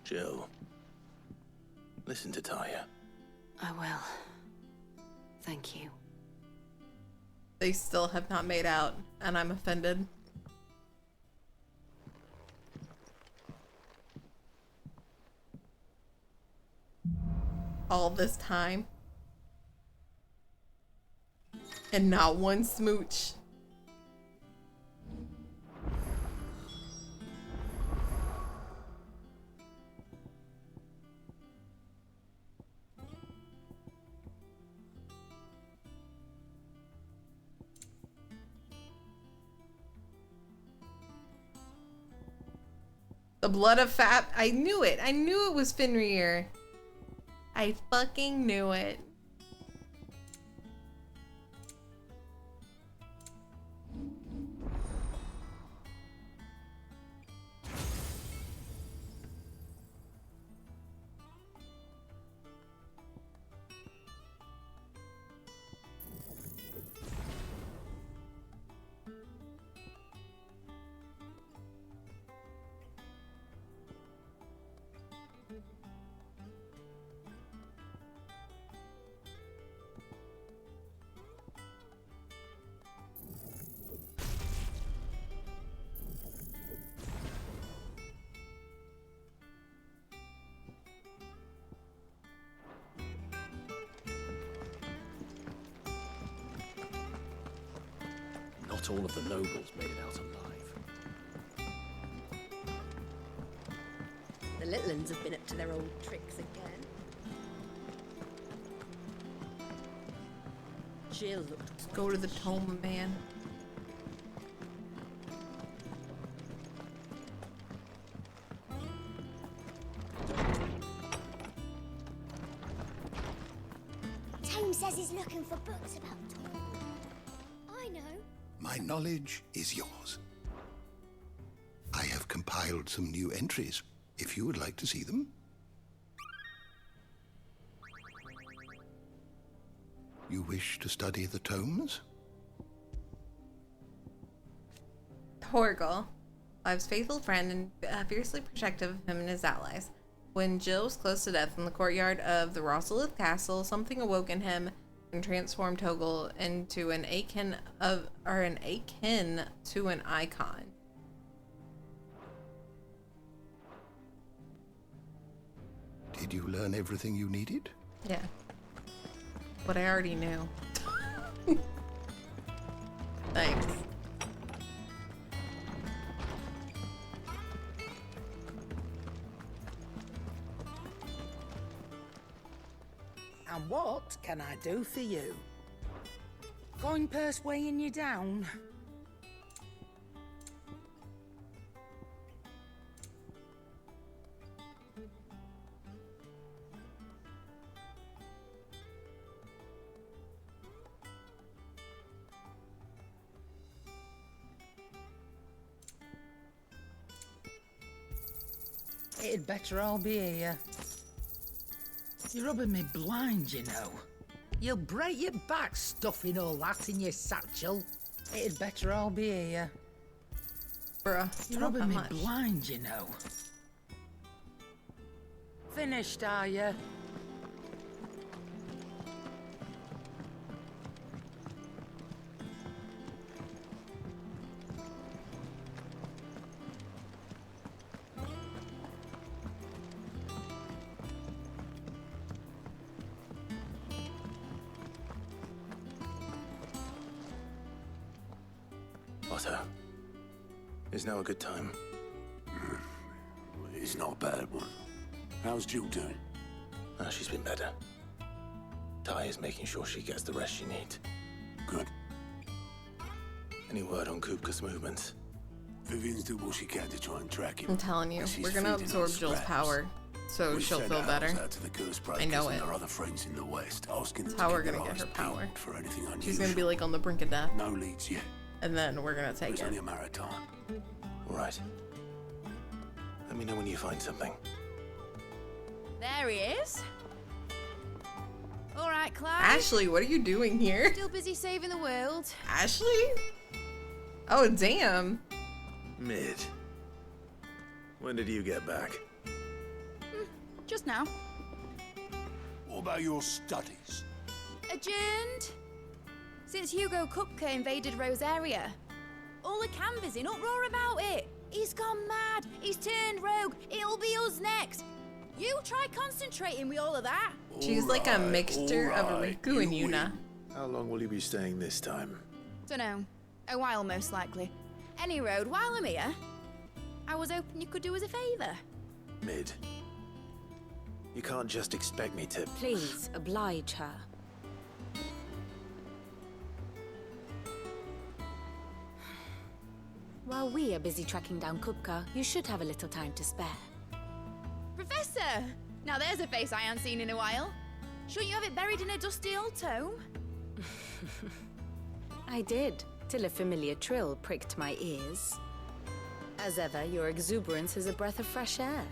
Jill. Listen to Taya. I will. Thank you. They still have not made out, and I'm offended. All this time. And not one smooch. The blood of Fat. I knew it. I knew it was Fenrir. I fucking knew it. Not all of the nobles made it out alive. The little uns have been up to their old tricks again. Jill looked. Let's go to the Toma man. Tome says he's looking for books about Tom. I know. My knowledge is yours. I have compiled some new entries, if you would like to see them. You wish to study the tomes? Torgal, Clive's faithful friend and fiercely protective of him and his allies. When Jill was close to death in the courtyard of the Rossalith Castle, something awoke in him and transformed Torgal into an akin to an icon. Did you learn everything you needed? Yeah. But I already knew. Thanks. And what can I do for you? Coin purse weighing you down? It'd better all be here. You're rubbing me blind, you know. You'll break your back stuffing all that in your satchel. It'd better all be here. Bruh, You're not rubbing that me much. blind, you know. Finished, are you? Otto, is now a good time? It's not a bad one. How's Jill doing? She's been better. Ty is making sure she gets the rest she needs. Good. Any word on Kupka's movements? Vivian's doing what she can to try and track him. I'm telling you, but she's we're gonna feeding absorb on Jill's scraps. power, so We she'll sent feel ours better. out to the Curse I Breakers know and it. our other friends in the West, asking them That's how to we're keep gonna their get her eyes power. peeled for anything unusual. She's gonna be like on the brink of death, No leads yet. and then we're gonna But take it's it. only a matter of time. All right. Let me know when you find something. There he is. All right, Clive. Ashley, what are you doing here? Still busy saving the world. Ashley? Oh, damn. Mid. When did you get back? Just now. What about your studies? Adjourned. Since Hugo Kupka invaded Rosaria. All the canvassing in uproar about it. He's gone mad. He's turned rogue. It'll be us next. You try concentrating with all of that. She's like a mixture of Riku and Yuna. How long will you be staying this time? Dunno. A while, most likely. Any road, while I'm here, I was hoping you could do us a favour. Mid. You can't just expect me to... Please, oblige her. While we are busy tracking down Kupka, you should have a little time to spare. Professor! Now there's a face I haven't seen in a while. Shouldn't you have it buried in a dusty old tome? I did, till a familiar trill pricked my ears. As ever, your exuberance is a breath of fresh air,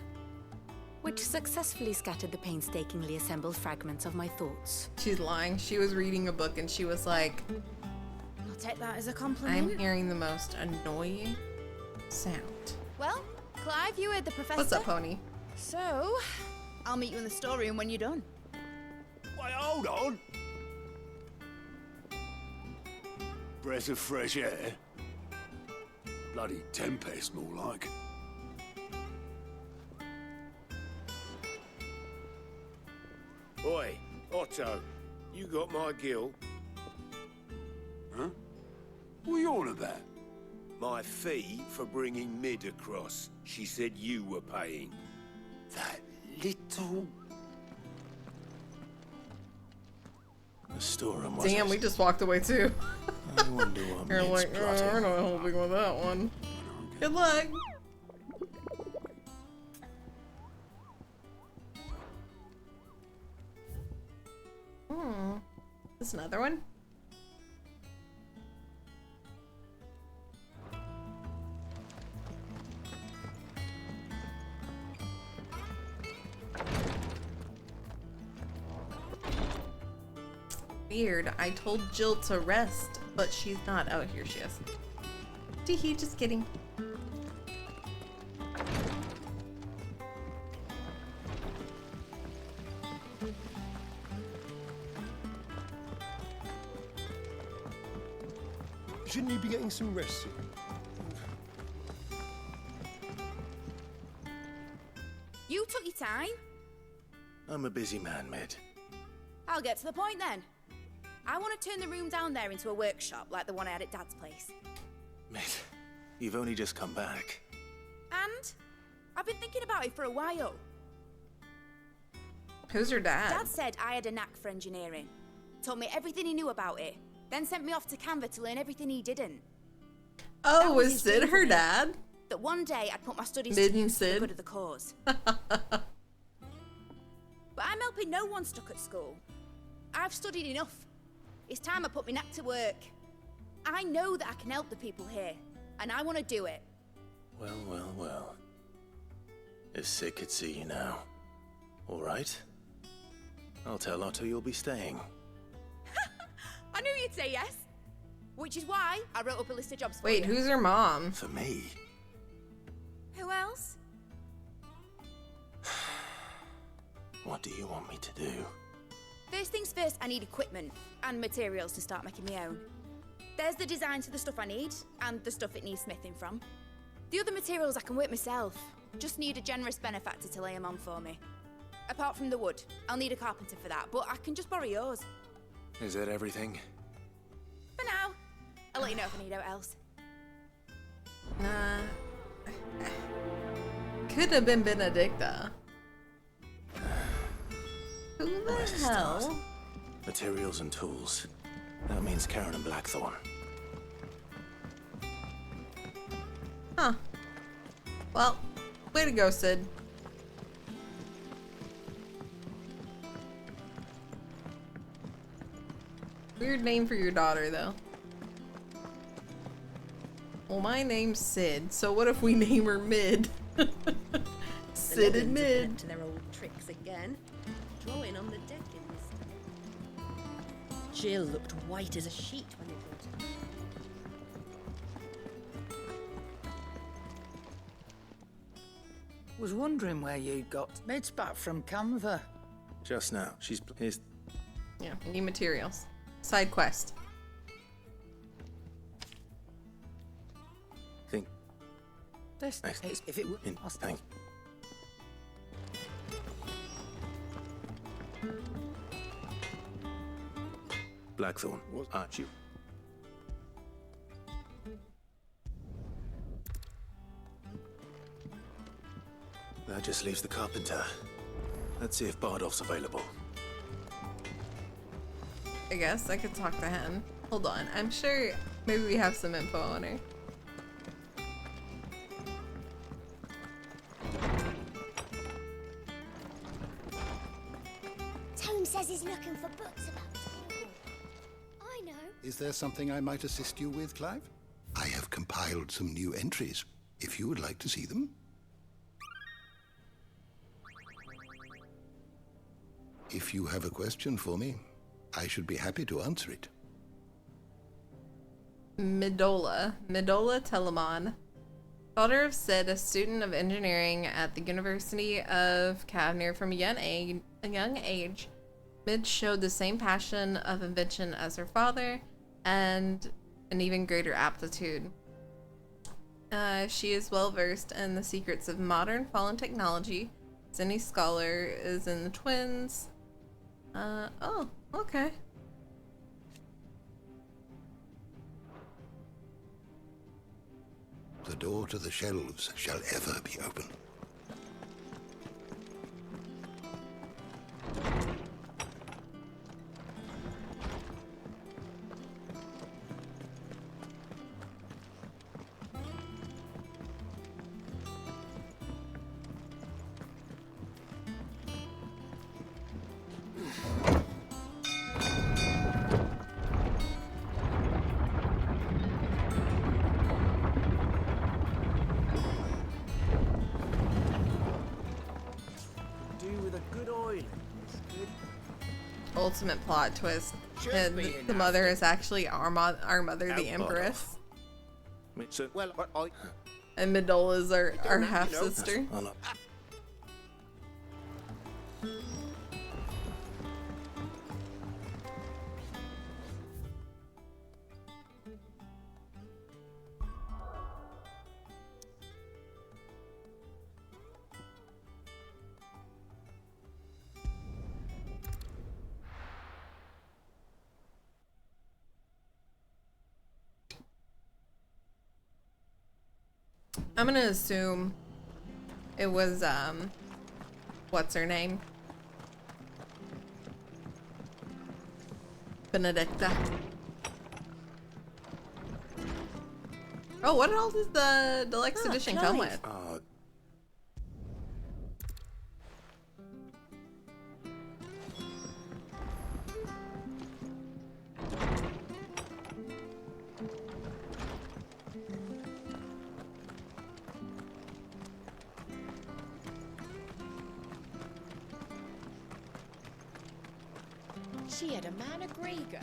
which successfully scattered the painstakingly assembled fragments of my thoughts. She's lying. She was reading a book and she was like, I'll take that as a compliment. I'm hearing the most annoying sound. Well, Clive, you heard the professor. What's up, Pony? So, I'll meet you in the storeroom when you're done. Wait, hold on. Breath of fresh air. Bloody tempest, more like. Oi, Otto, you got my gill? Huh? What are you on about? My fee for bringing Mid across. She said you were paying. That little... The storeroom was Damn, we just walked away too. I wonder what You're Mid's like, plotting. we're not helping with that one. Good luck. This another one? Weird. I told Jill to rest, but she's not. Oh, here she is. Teehee, just kidding. Shouldn't you be getting some rest soon? You took your time. I'm a busy man, Mid. I'll get to the point then. I want to turn the room down there into a workshop like the one I had at Dad's place. Mid, you've only just come back. And I've been thinking about it for a while. Who's your dad? Dad said I had a knack for engineering. Told me everything he knew about it. Then sent me off to Canva to learn everything he didn't. Oh, was Sid her dad? That one day I'd put my studies Mid to and use for the Sid? good of the cause. But I'm helping no one stuck at school. I've studied enough. It's time I put my knack to work. I know that I can help the people here, and I want to do it. Well, well, well. If Sid could see you now. All right. I'll tell Otto you'll be staying. I knew you'd say yes. Which is why I wrote up a list of jobs for Wait, you. who's her mom? For me? Who else? What do you want me to do? First things first, I need equipment and materials to start making my own. There's the designs for the stuff I need, and the stuff it needs smithing from. The other materials I can work myself. Just need a generous benefactor to lay them on for me. Apart from the wood, I'll need a carpenter for that, but I can just borrow yours. Is that everything? For now. I'll let you know if I need out else. Could have been Benedicta. Who the hell? Materials and tools. That means Karen and Blackthorn. Huh. Well, way to go, Sid. Weird name for your daughter, though. Well, my name's Sid, so what if we name her Mid? Sid and Littlins have been Mid. up to their old tricks again. Drawing on the deck in this time. Jill looked white as a sheet when it was. Was wondering where you got Mid's back from Canva. Just now. Here's... Yeah, we need materials. Side quest. Think. This is if it would. Thank. Blackthorn, aren't you? That just leaves the carpenter. Let's see if Bardolph's available. I guess I could talk to him. Hold on, I'm sure maybe we have some info on her. Tone says he's looking for books about Tone. I know. Is there something I might assist you with, Clive? I have compiled some new entries, if you would like to see them. If you have a question for me, I should be happy to answer it. Midola Telemon, daughter of Sid, a student of engineering at the University of Cavnir from a young age. Mid showed the same passion of invention as her father, and an even greater aptitude. She is well versed in the secrets of modern fallen technology. As any scholar is in the twins. Oh, okay. The door to the shelves shall ever be open. Ultimate plot twist. Should And be the enough mother to- is actually our mother, the Out Empress. So, Well, I And Midola's our know, you know. half sister. I'll not- I'm gonna assume it was, what's her name? Benedicta. Oh, what else does the deluxe edition come with? She had a man of Grieger.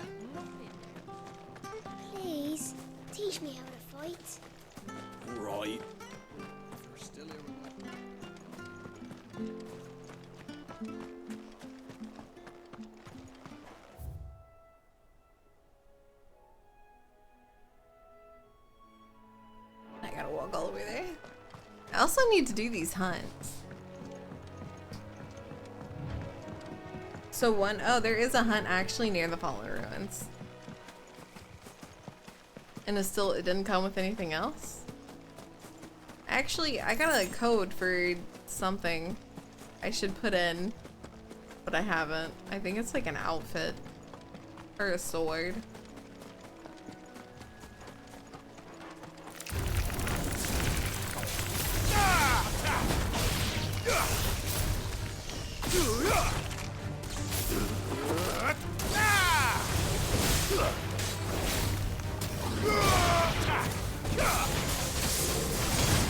Please, teach me how to fight. Right. I gotta walk all the way there. I also need to do these hunts. So oh, there is a hunt actually near the Fallen Ruins. And it didn't come with anything else? Actually, I got a code for something I should put in, but I haven't. I think it's like an outfit or a sword.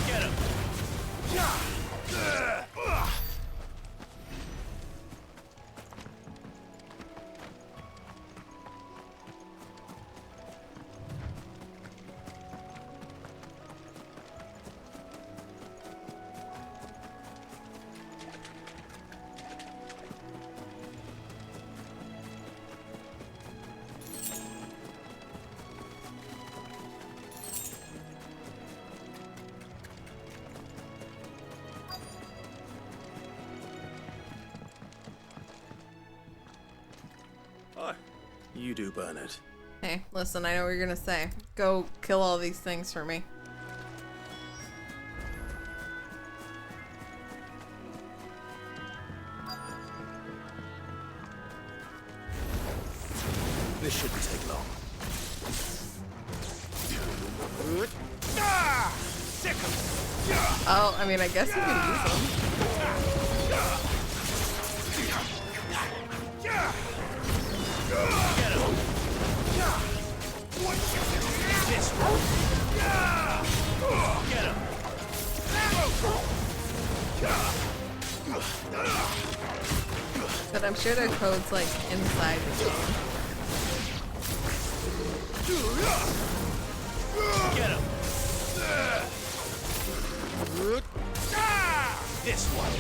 Get him! You do, Bernard. Hey, listen, I know what you're gonna say. Go kill all these things for me. This shouldn't take long. Oh, I mean, I guess you could use them. This one. Get him. But I'm sure their code's like inside the game. Get him. This one.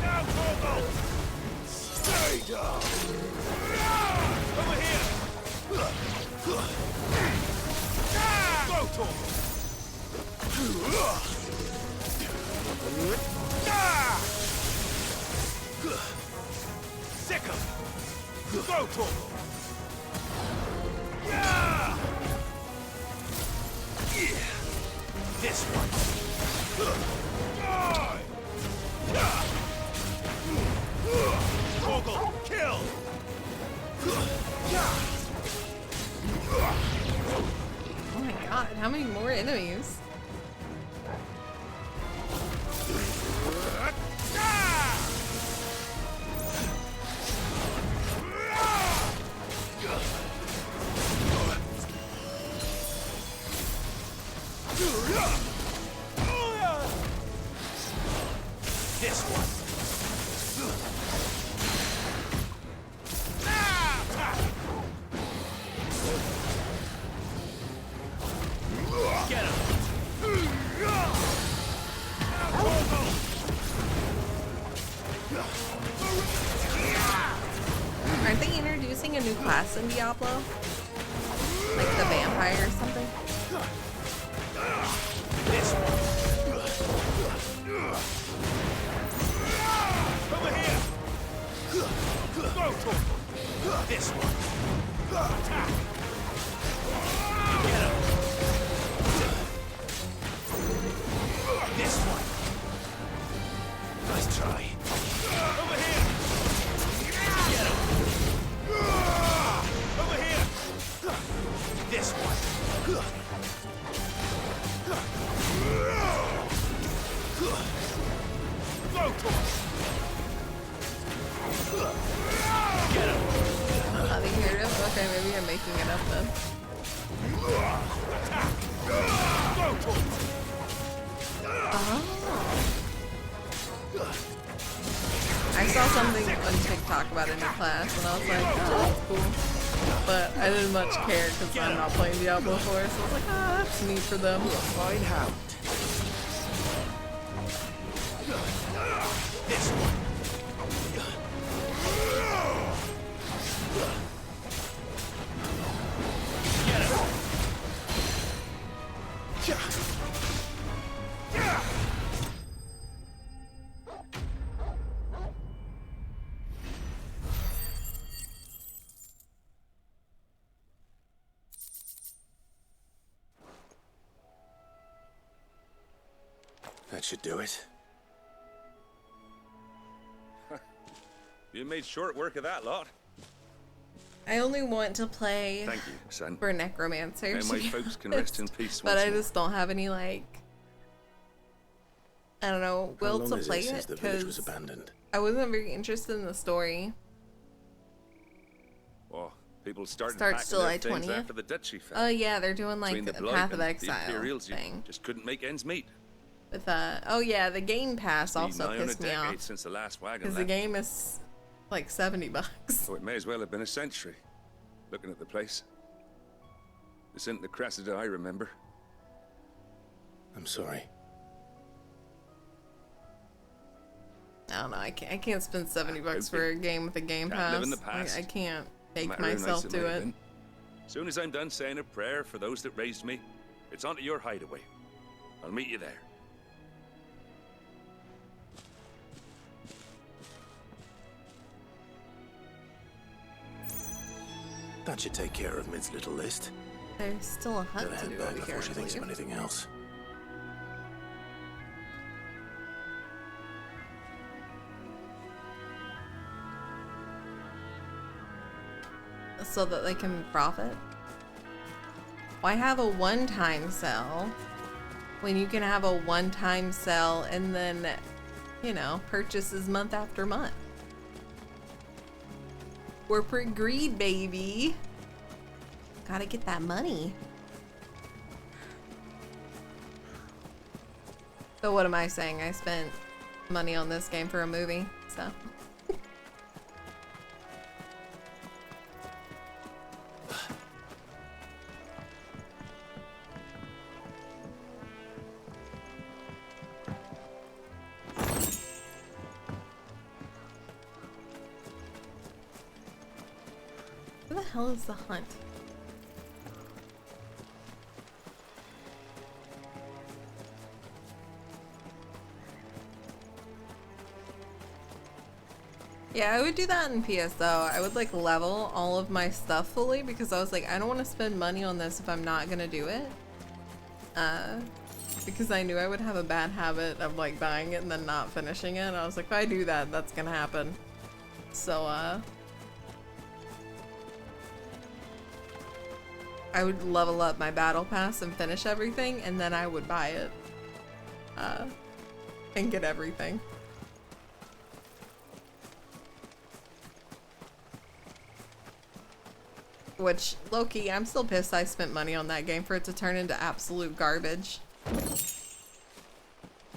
Now, Torgal! Stay down! Over here! Go, Torgal! Sick him! Go, Torgal! This one! Torgal, kill! Oh my god, how many more enemies? This one. Get him. Aren't they introducing a new class in Diablo? Like the vampire or something? This one. This one. Attack. Get him. This one. Nice try. Over here. Get him. Over here. This one. Get him. How do you hear it? Okay, maybe I'm making it up then. Oh. I saw something on TikTok about a new class and I was like, oh, that's cool. But I didn't much care because I'm not playing Diablo 4, so I was like, ah, that's neat for them. Fine hound. This one. Get him. That should do it. You made short work of that lot. I only want to play Thank you, son. for Necromancer, Now my folks can rest in peace but once I more. just don't have any, like, I don't know, will to play it, because I wasn't very interested in the story. Oh, people started Starts packing July their things 20th. after the duchy fell. Oh yeah, they're doing like Between the the Blight Path of and Exile the Imperials, you thing. just couldn't make ends meet. With oh yeah, the Game Pass Been also nigh on a pissed me decade off since the last wagon because the left. game is like $70. Oh, it may as well have been a century. Looking at the place. This isn't the Cressida I remember. I'm sorry. I don't know. I can't spend $70 for a game with a Game Can't Pass. live in the past. I can't No take matter how nice myself it to might have it. been. Soon as I'm done saying a prayer for those that raised me, it's onto your hideaway. I'll meet you there. That should take care of Mid's little list. There's still a hunt Better to head do back over here. before she I thinks of believe. anything else. So that they can profit. Why have a one-time sell when you can have a one-time sell and then, you know, purchases month after month? Corporate greed, baby. Gotta get that money. So what am I saying? I spent money on this game for a movie, so. Where the hell is the hunt? Yeah, I would do that in PSO. I would like level all of my stuff fully because I was like, I don't want to spend money on this if I'm not gonna do it. Because I knew I would have a bad habit of like buying it and then not finishing it. I was like, if I do that, that's gonna happen. So, I would level up my battle pass and finish everything, and then I would buy it. And get everything. Which, low-key, I'm still pissed I spent money on that game for it to turn into absolute garbage.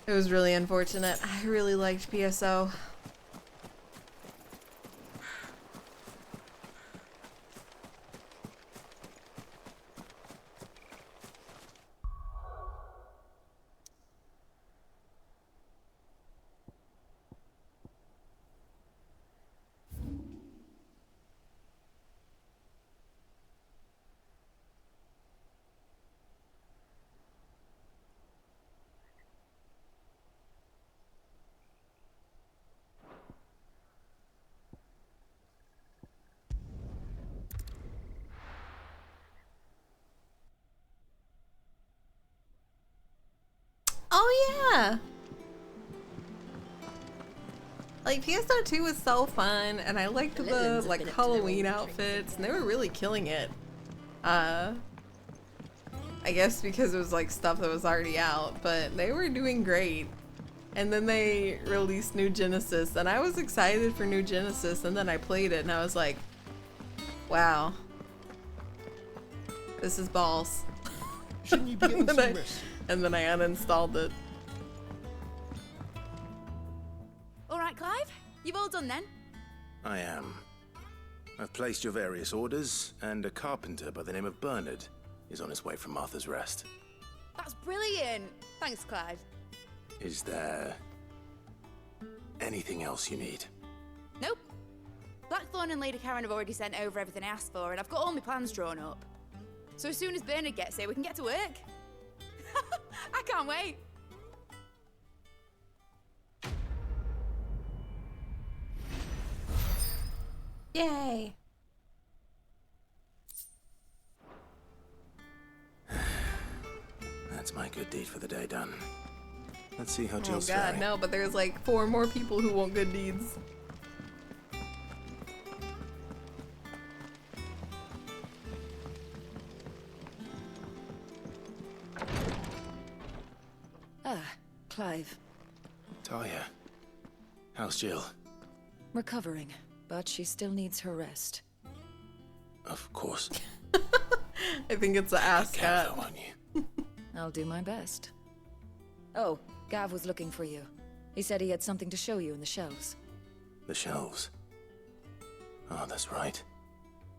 It was really unfortunate. I really liked PSO. Like, PS2 was so fun, and I liked the, like, Halloween outfits, and they were really killing it. I guess because it was, like, stuff that was already out, but they were doing great. And then they released New Genesis, and I was excited for New Genesis, and then I played it, and I was like, wow. This is balls. Shouldn't you be getting some rest? And then I uninstalled it. Alright, Clive? You've all done then? I am. I've placed your various orders, and a carpenter by the name of Bernard is on his way from Martha's Rest. That's brilliant! Thanks, Clive. Is there anything else you need? Nope. Blackthorn and Lady Karen have already sent over everything I asked for, and I've got all my plans drawn up. So as soon as Bernard gets here, we can get to work. I can't wait. Yay! That's my good deed for the day done. Let's see how Oh Jill's god, faring. no, but there's like 4 more people who want good deeds. Ah, Clive. Talia, how's Jill? Recovering, but she still needs her rest. Of course. I think it's an ascot. I'll do my best. Oh, Gav was looking for you. He said he had something to show you in the shelves. The shelves. Oh, that's right.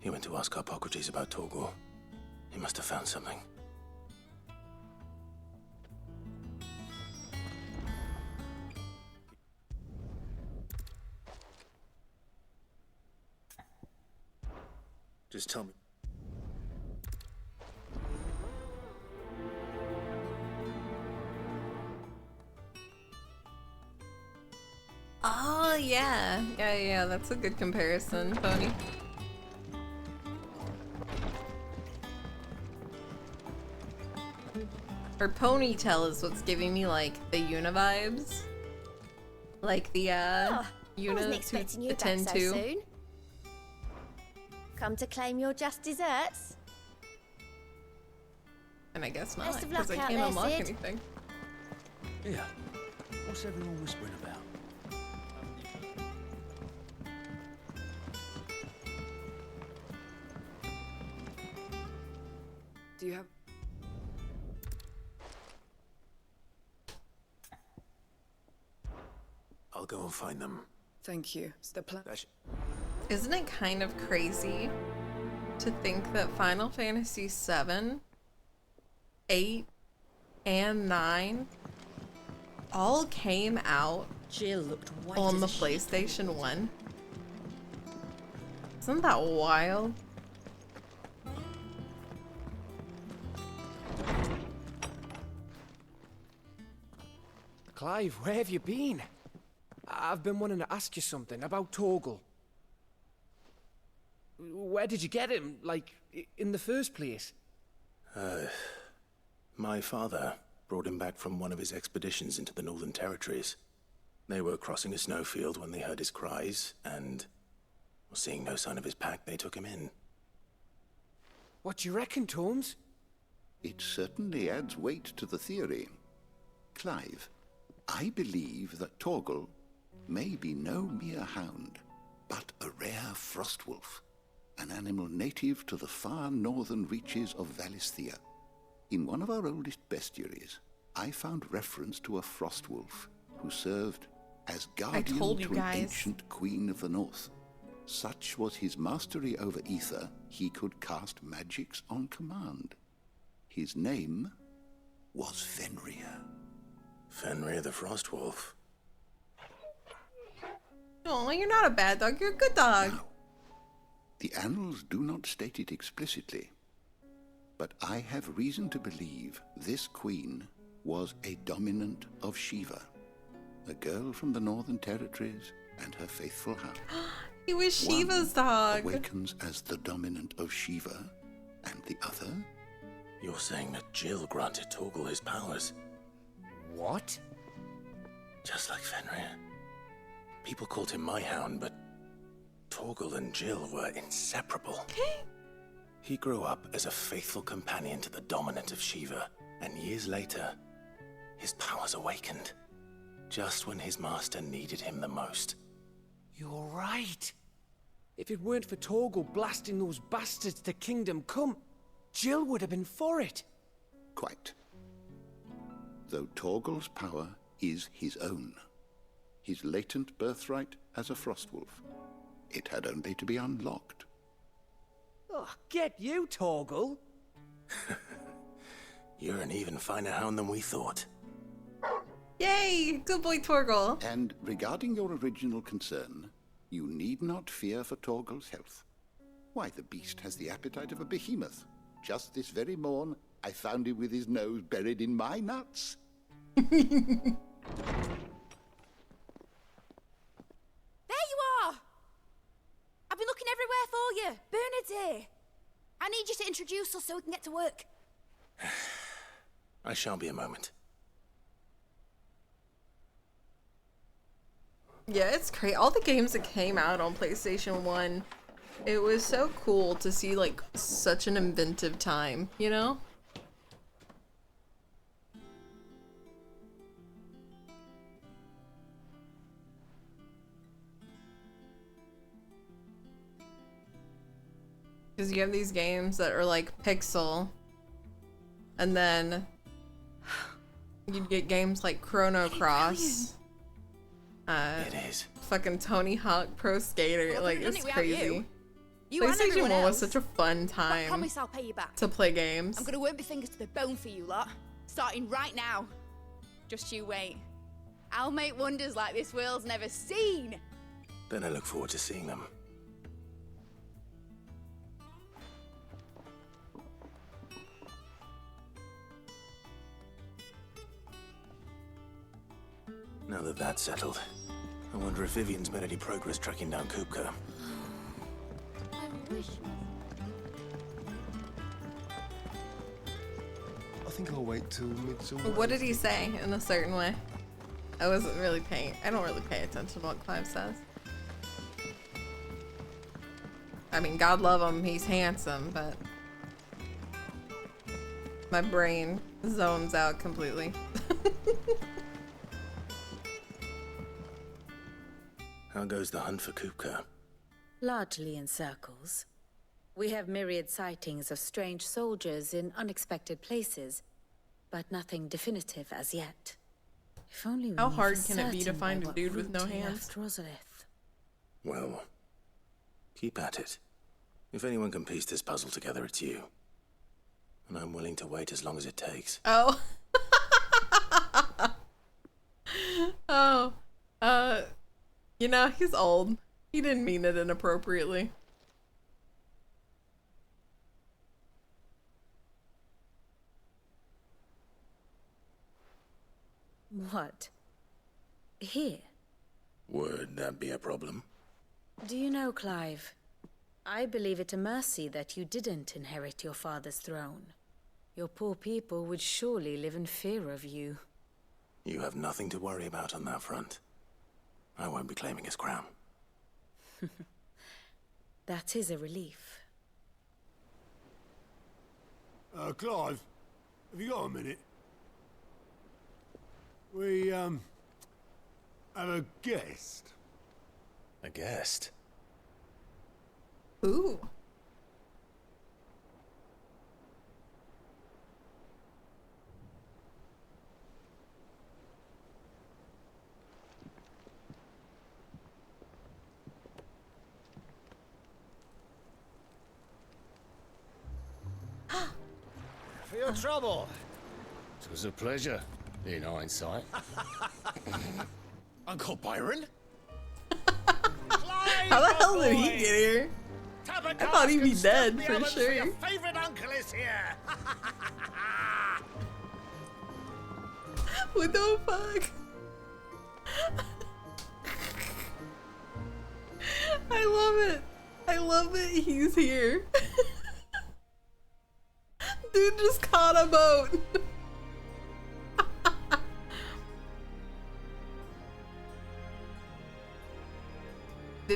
He went to ask Harpocrates about Torgor. He must have found something. Just tell me. Oh, yeah. Yeah, that's a good comparison, Pony. Her ponytail is what's giving me, like, the Una vibes. Like the, I Una wasn't expecting you to back attend so to. soon. Come to claim your just desserts? And I guess not, Best of because I luck out can't there, unlock Sid. anything. Yeah. What's everyone whispering about? Do you have... I'll go and find them. Thank you. It's the plan. Isn't it kind of crazy to think that Final Fantasy VII, 8, and 9 all came out Jill looked white on as the a sheet. PlayStation 1? Isn't that wild? Clive, where have you been? I've been wanting to ask you something about Torgal. Where did you get him, like, in the first place? My father brought him back from one of his expeditions into the Northern Territories. They were crossing a snowfield when they heard his cries, and, seeing no sign of his pack, they took him in. What do you reckon, Tomes? It certainly adds weight to the theory. Clive, I believe that Torgal may be no mere hound, but a rare frostwolf, an animal native to the far northern reaches of Valisthea. In one of our oldest bestiaries, I found reference to a frostwolf who served as guardian to an ancient queen of the north. Such was his mastery over ether, he could cast magics on command. His name was Fenrir. Fenrir the Frostwolf. Oh, you're not a bad dog, you're a good dog. Now, the annals do not state it explicitly, but I have reason to believe this queen was a dominant of Shiva, a girl from the Northern Territories and her faithful hound. He was Shiva's One dog. awakens as the dominant of Shiva, and the other... You're saying that Jill granted Torgal his powers? What? Just like Fenrir. People called him my hound, but Torgal and Jill were inseparable. He grew up as a faithful companion to the dominant of Shiva, and years later, his powers awakened, just when his master needed him the most. You're right. If it weren't for Torgal blasting those bastards to Kingdom Come, Jill would have been for it. Quite. Though Torgal's power is his own. His latent birthright as a Frostwolf. It had only to be unlocked. Oh, get you, Torgal. You're an even finer hound than we thought. Yay! Good boy, Torgal. And regarding your original concern, you need not fear for Torgal's health. Why, the beast has the appetite of a behemoth. Just this very morn, I found him with his nose buried in my nuts. There you are! I've been looking everywhere for you. Bernard's here. I need you to introduce us so we can get to work. I shan't be a moment. Yeah, it's great. All the games that came out on PlayStation 1, it was so cool to see, like, such an inventive time, you know? Because you have these games that are like pixel, and then you'd get games like Chrono Cross. It is. Fucking Tony Hawk Pro Skater, Well, like, I've done it's it without crazy. You and PlayStation everyone 1 was else. such a fun But time promise I'll pay you back. to play games. I'm gonna work my fingers to the bone for you lot, starting right now. Just you wait. I'll make wonders like this world's never seen. Then I look forward to seeing them. Now that that's settled, I wonder if Vivian's made any progress tracking down Kupka. I wish. I think I'll wait till midsummer. What did he say in a certain way? I don't really pay attention to what Clive says. I mean, God love him, he's handsome, but my brain zones out completely. How goes the hunt for Kupka? Largely in circles. We have myriad sightings of strange soldiers in unexpected places, but nothing definitive as yet. If only we How knew hard for can it be to certain find by a what dude with no route he hands? left Rosalith. Well, keep at it. If anyone can piece this puzzle together, it's you. And I'm willing to wait as long as it takes. Oh. Oh. You know, he's old. He didn't mean it inappropriately. What? Here? Would that be a problem? Do you know, Clive? I believe it a mercy that you didn't inherit your father's throne. Your poor people would surely live in fear of you. You have nothing to worry about on that front. I won't be claiming his crown. That is a relief. Clive, have you got a minute? We, have a guest. A guest? Ooh. For your trouble. It was a pleasure, in hindsight. Uncle Byron? How the hell did he get here? I thought he'd be dead for sure. Your favorite uncle is here. What the fuck? I love it. I love that he's here. Dude just caught a boat.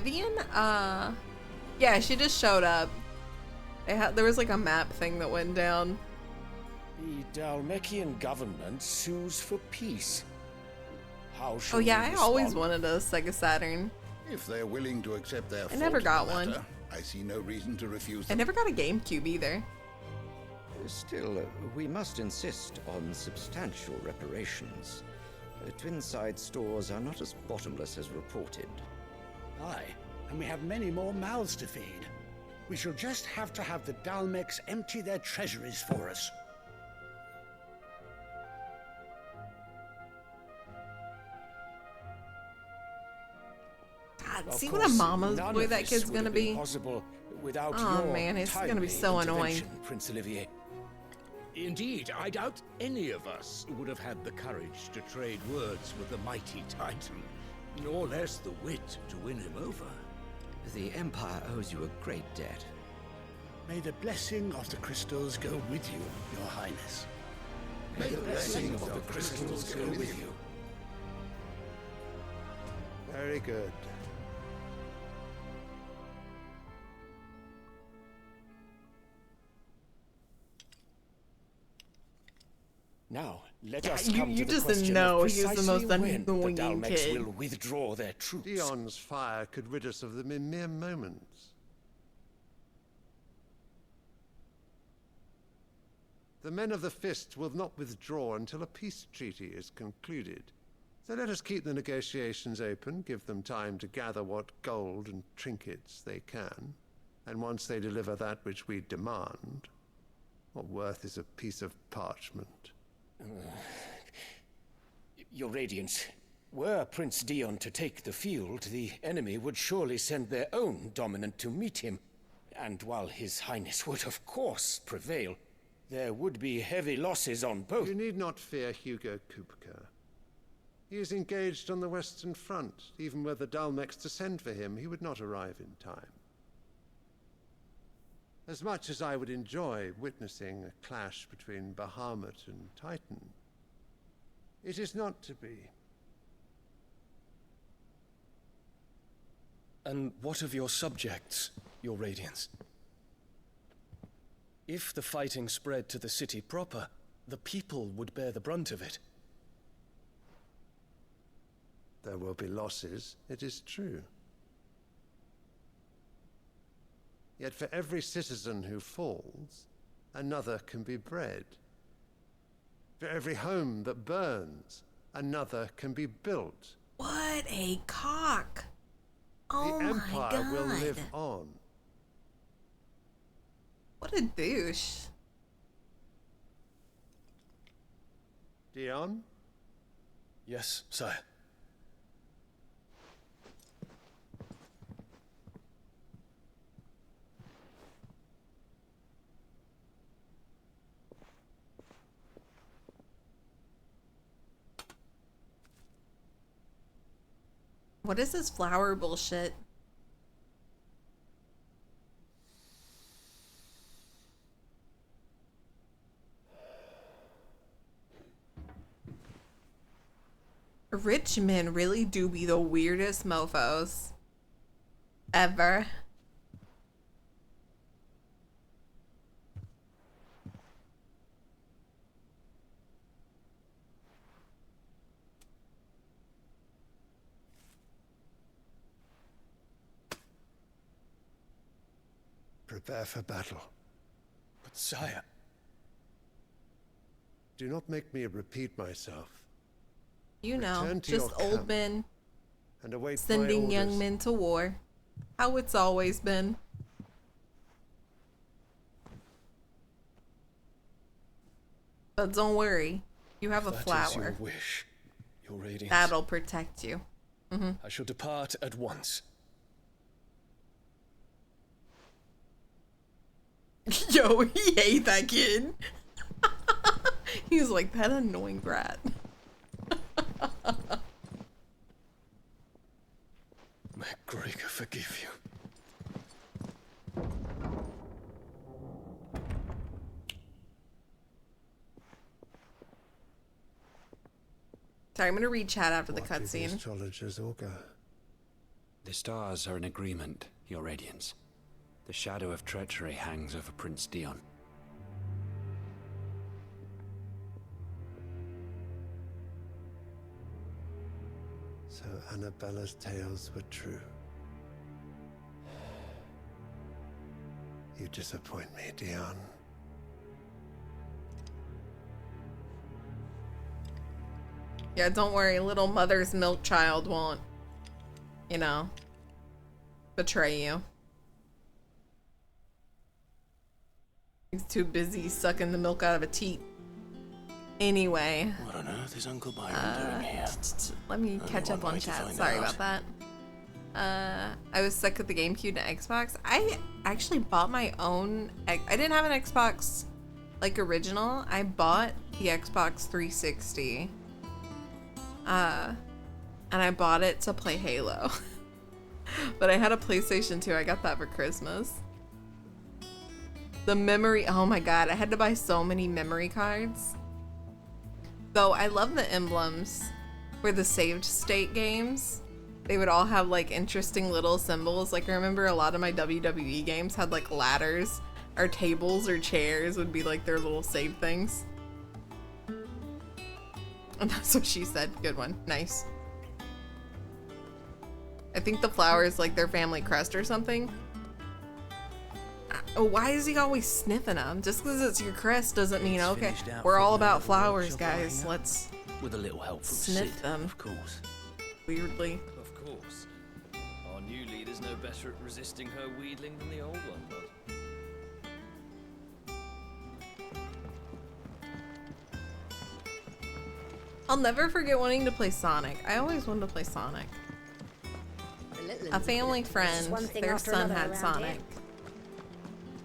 Vivian? Yeah, she just showed up. There was like a map thing that went down. The Dalmekian government sues for peace. How should Oh yeah, we I respond? always wanted a Sega Saturn. If they're willing to accept their I never got fault in the one. matter, I see no reason to refuse I them. never got a GameCube either. Still, we must insist on substantial reparations. Twinside stores are not as bottomless as reported. Aye, and we have many more mouths to feed. We shall just have to have the Dalmex empty their treasuries for us. God, Of see what a course, mama's none boy of that this kid's would gonna have been be. possible without Oh your man, it's gonna be timely so annoying. intervention, Prince Olivier. Indeed, I doubt any of us would have had the courage to trade words with the mighty Titan, nor less the wit to win him over. The Empire owes you a great debt. May the blessing of the crystals go with you, Your Highness. May the blessing of the crystals go with you. Very good. Now, let Yeah, us you- come you to the just question know of he was the precisely most when annoying the Dalmex kid. will withdraw their troops. Dion's fire could rid us of them in mere moments. The men of the Fist will not withdraw until a peace treaty is concluded. So let us keep the negotiations open, give them time to gather what gold and trinkets they can. And once they deliver that which we demand, what worth is a piece of parchment? Your Radiance, were Prince Dion to take the field, the enemy would surely send their own dominant to meet him. And while His Highness would of course prevail, there would be heavy losses on both. You need not fear Hugo Kupka. He is engaged on the Western Front. Even were the Dalmex to send for him, he would not arrive in time. As much as I would enjoy witnessing a clash between Bahamut and Titan, it is not to be. And what of your subjects, Your Radiance? If the fighting spread to the city proper, the people would bear the brunt of it. There will be losses, it is true. Yet for every citizen who falls, another can be bred. For every home that burns, another can be built. What a cock! Oh The my Empire god! will live on. What a douche! Dion? Yes, sire. What is this flower bullshit? Rich men really do be the weirdest mofos ever. Prepare for battle. But sire... Do not make me repeat myself. You know, Return to just your old camp men and await my sending young orders. men to war. How it's always been. But don't worry, you have a That is flower. your wish, Your Radiance. That'll protect you. I shall depart at once. Yo, he hate that kid. He was like, that annoying brat. May Gregor forgive you. Sorry, I'm gonna read chat after the What did the cutscene. astrologers augur? The stars are in agreement, Your Radiance. The shadow of treachery hangs over Prince Dion. So Annabella's tales were true. You disappoint me, Dion. Yeah, don't worry, little mother's milk child won't, you know, betray you. He's too busy sucking the milk out of a teat. Anyway. What on earth is Uncle Byron doing here? Let me catch up on chat. Sorry about that. I was stuck with the GameCube and Xbox. I actually bought my own. I didn't have an Xbox like original. I bought the Xbox 360. And I bought it to play Halo. But I had a PlayStation 2. I got that for Christmas. The memory. Oh my god, I had to buy so many memory cards. Though I love the emblems for the saved state games. They would all have like interesting little symbols. Like I remember a lot of my WWE games had like ladders or tables or chairs would be like their little save things. And that's what she said. Good one. Nice. I think the flower is like their family crest or something. Oh, why is he always sniffing them? Just because it's your crest doesn't mean, okay, we're all about flowers, guys. Let's with a little help from sniff Sid, them. of course. Weirdly. Of course. Our new leader's no better at resisting her wheedling than the old one was. I'll never forget wanting to play Sonic. I always wanted to play Sonic. A family friend, their son had Sonic.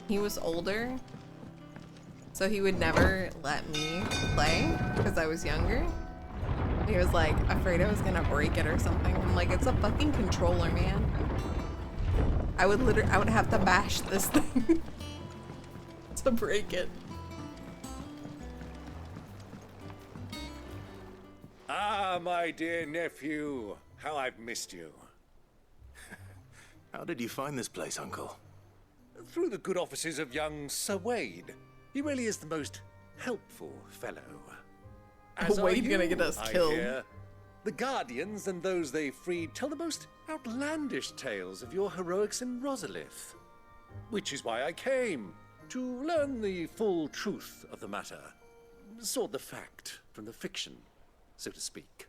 He was older, so he would never let me play because I was younger. He was like afraid I was gonna break it or something. I'm like, it's a fucking controller, man. I would have to bash this thing to break it. Ah, my dear nephew, how I've missed you. How did you find this place, Uncle? Through the good offices of young Sir Wade. He really is the most helpful fellow. As are Wade gonna get us I killed. hear. The Guardians and those they freed tell the most outlandish tales of your heroics in Rosalith. Which is why I came, to learn the full truth of the matter. Sort the fact from the fiction, so to speak.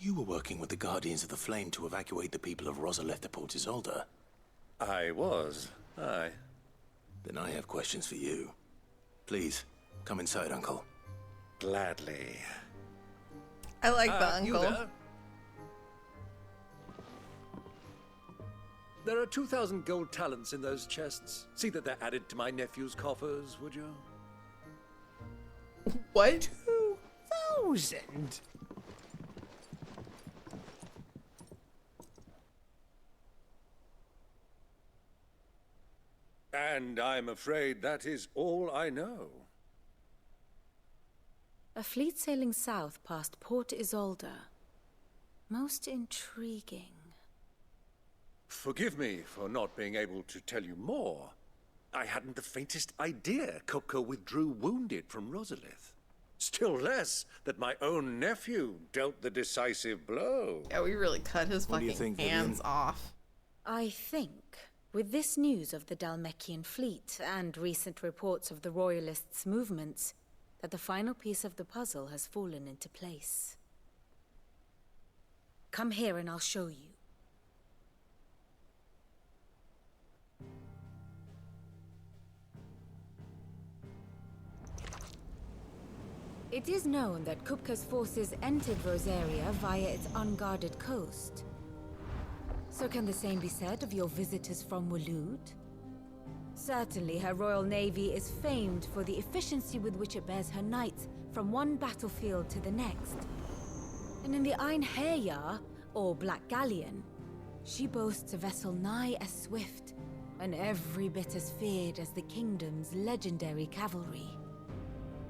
You were working with the Guardians of the Flame to evacuate the people of Rosalith to Port Isolde. I was, aye. Then I have questions for you. Please, come inside, Uncle. Gladly. I like the You uncle. there? There are 2,000 gold talents in those chests. See that they're added to my nephew's coffers, would you? What? 2,000? And I'm afraid that is all I know. A fleet sailing south past Port Isolde. Most intriguing. Forgive me for not being able to tell you more. I hadn't the faintest idea Kopko withdrew wounded from Rosalith. Still less that my own nephew dealt the decisive blow. Yeah, we really cut his What do you fucking think, hands Vivian? off. I think, with this news of the Dalmekian fleet and recent reports of the Royalists' movements, that the final piece of the puzzle has fallen into place. Come here and I'll show you. It is known that Kupka's forces entered Rosaria via its unguarded coast. So can the same be said of your visitors from Waloed? Certainly, her Royal Navy is famed for the efficiency with which it bears her knights from one battlefield to the next. And in the Einherjar, or Black Galleon, she boasts a vessel nigh as swift and every bit as feared as the kingdom's legendary cavalry.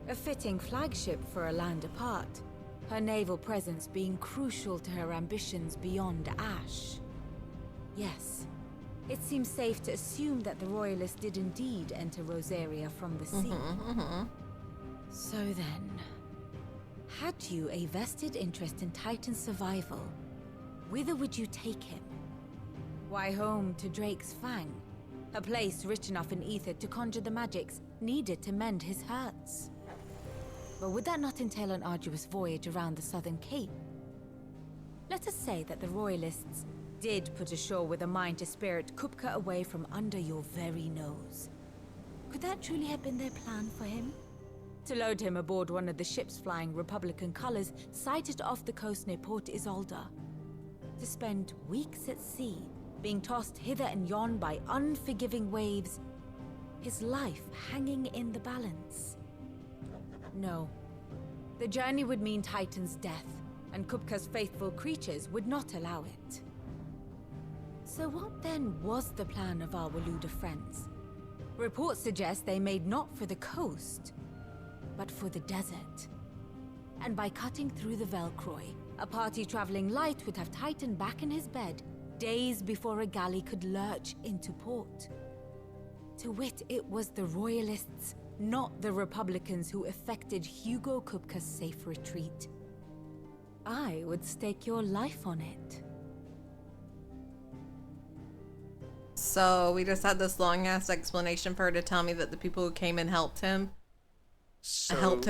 A fitting flagship for a land apart, her naval presence being crucial to her ambitions beyond Ash. Yes. It seems safe to assume that the Royalists did indeed enter Rosaria from the sea. So then, had you a vested interest in Titan's survival, whither would you take him? Why, home to Drake's Fang, a place rich enough in ether to conjure the magics needed to mend his hurts. But would that not entail an arduous voyage around the southern cape? Let us say that the Royalists did put ashore with a mind to spirit Kupka away from under your very nose. Could that truly have been their plan for him? To load him aboard one of the ships flying Republican colors sighted off the coast near Port Isolda. To spend weeks at sea, being tossed hither and yon by unforgiving waves, his life hanging in the balance. No. The journey would mean Titan's death, and Kupka's faithful creatures would not allow it. So what then was the plan of our Waluda friends? Reports suggest they made not for the coast, but for the desert. And by cutting through the Velcroy, a party traveling light would have Titan back in his bed days before a galley could lurch into port. To wit, it was the Royalists, not the Republicans, who effected Hugo Kupka's safe retreat. I would stake your life on it. So we just had this long-ass explanation for her to tell me that the people who came and helped him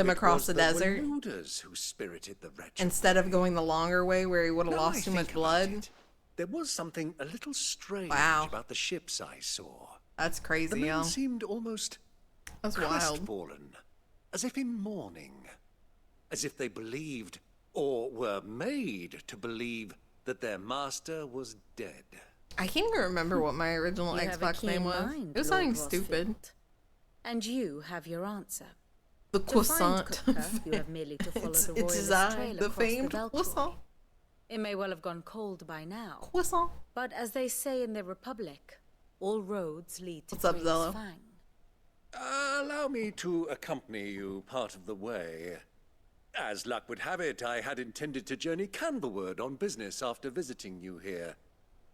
across the desert Waludas who spirited the wretch instead of going the longer way where he would have Now lost I too think much about blood. it, there was something a little strange Wow. about the ships I saw. That's crazy, The men yo. seemed almost That's wild. crestfallen, as if in mourning, as if they believed, or were made to believe, that their master was dead. I can't even remember what my original You have a Xbox name keen was. mind, It was Lord something Rossfield. stupid. And you have your answer. The To croissant. find Kupka, you have merely to follow the It's Royalist I, trail the across famed the Velcroy. croissant. It may well have gone cold by now. Croissant. But as they say in the Republic, all roads lead to What's up, Drake's Zello? Fang. Allow me to accompany you part of the way. As luck would have it, I had intended to journey Canberward on business after visiting you here.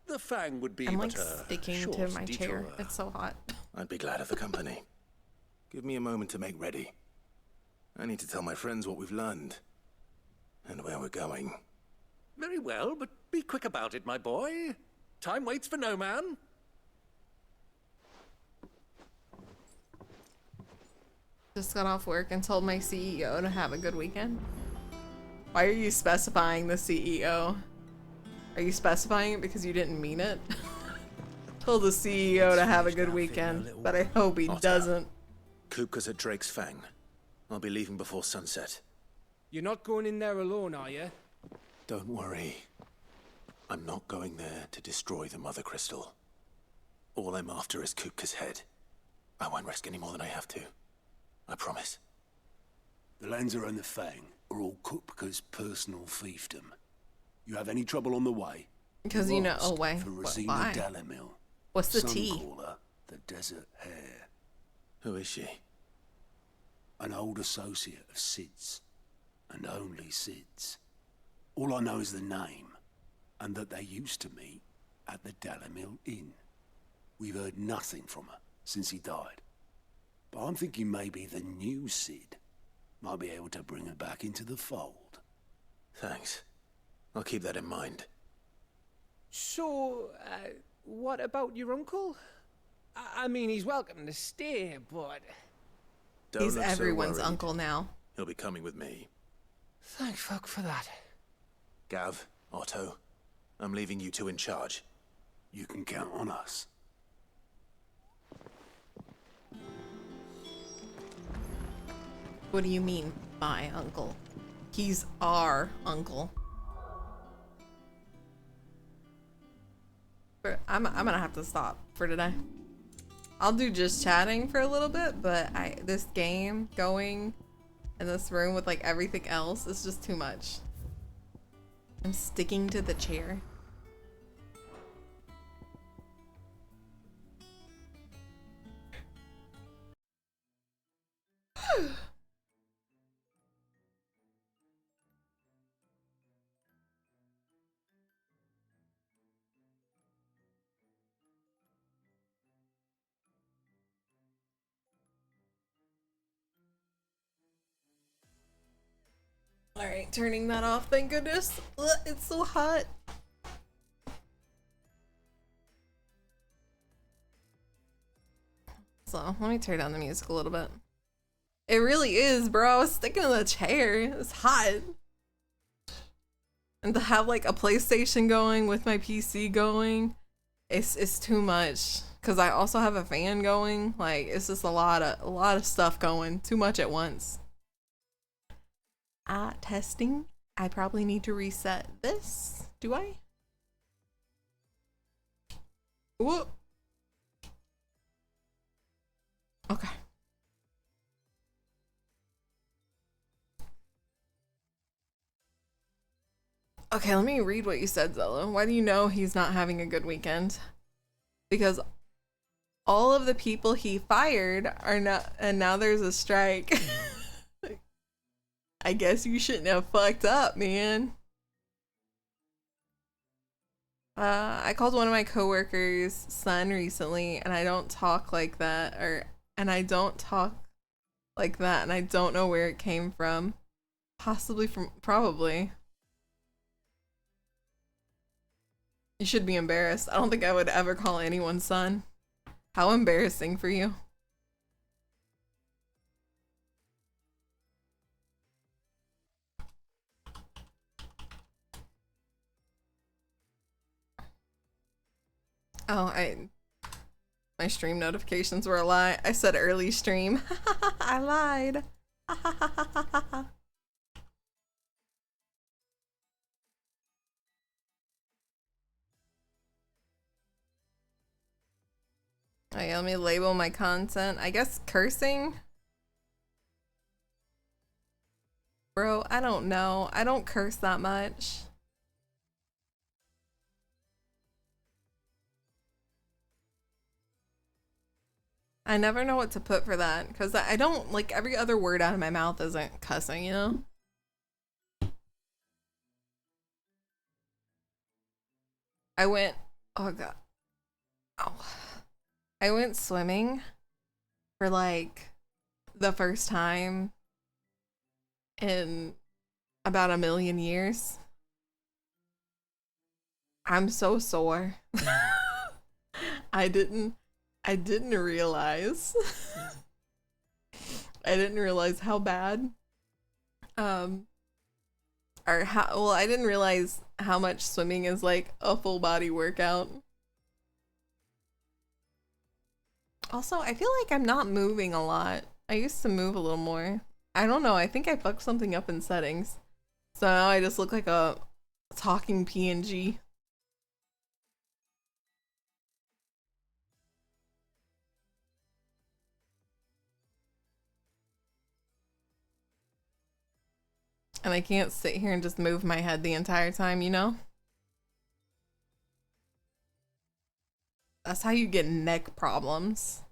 The Fang would be I'm but like a sticking short to my detour. chair. It's so hot. I'd be glad of the company. Give me a moment to make ready. I need to tell my friends what we've learned. And where we're going. Very well, but be quick about it, my boy. Time waits for no man. Just got off work and told my CEO to have a good weekend. Why are you specifying the CEO? Are you specifying it because you didn't mean it? Told the CEO to have a good weekend, but I hope he doesn't. Kupka's at Drake's Fang. I'll be leaving before sunset. You're not going in there alone, are you? Don't worry. I'm not going there to destroy the Mother Crystal. All I'm after is Kupka's head. I won't risk any more than I have to. I promise. The Lanza and the Fang are all Kupka's personal fiefdom. You have any trouble on the way? Because you know, oh wait, For what, Rosina why? Dalamil. What's the Some tea? call her the Desert Hare. Who is she? An old associate of Sid's. And only Sid's. All I know is the name, and that they used to meet at the Dalamil Inn. We've heard nothing from her since he died. But I'm thinking maybe the new Sid might be able to bring her back into the fold. Thanks. I'll keep that in mind. So, what about your uncle? I mean, he's welcome to stay, but... Don't He's look so everyone's worried. uncle now. He'll be coming with me. Thank fuck for that. Gav, Otto, I'm leaving you two in charge. You can count on us. What do you mean, my uncle? He's our uncle. But I'm gonna have to stop for today. I'll do just chatting for a little bit, but this game going in this room with like everything else is just too much. I'm sticking to the chair. Alright, turning that off, thank goodness. Ugh, it's so hot. So, let me turn down the music a little bit. It really is, bro. I was sticking to the chair. It's hot. And to have like a PlayStation going with my PC going, it's too much. Cause I also have a fan going. Like it's just a lot of stuff going. Too much at once. Testing. I probably need to reset this. Do I? Whoop. Okay. Okay, let me read what you said, Zella. Why do you know he's not having a good weekend? Because all of the people he fired are not, and now there's a strike. I guess you shouldn't have fucked up, man. I called one of my coworkers' son recently, and I don't talk like that, and I don't talk like that, and I don't know where it came from. Possibly from, probably. You should be embarrassed. I don't think I would ever call anyone son. How embarrassing for you. Oh, my stream notifications were a lie. I said early stream. I lied. Okay, let me label my content. I guess cursing? Bro, I don't know. I don't curse that much. I never know what to put for that because I don't, like, every other word out of my mouth isn't cussing, you know? I went, oh god. Oh. I went swimming for like the first time in about 1,000,000 years. I'm so sore. I didn't realize. I didn't realize how bad. Or how, well, I didn't realize how much swimming is like a full body workout. Also, I feel like I'm not moving a lot. I used to move a little more. I don't know. I think I fucked something up in settings. So now I just look like a talking PNG. And I can't sit here and just move my head the entire time, you know? That's how you get neck problems.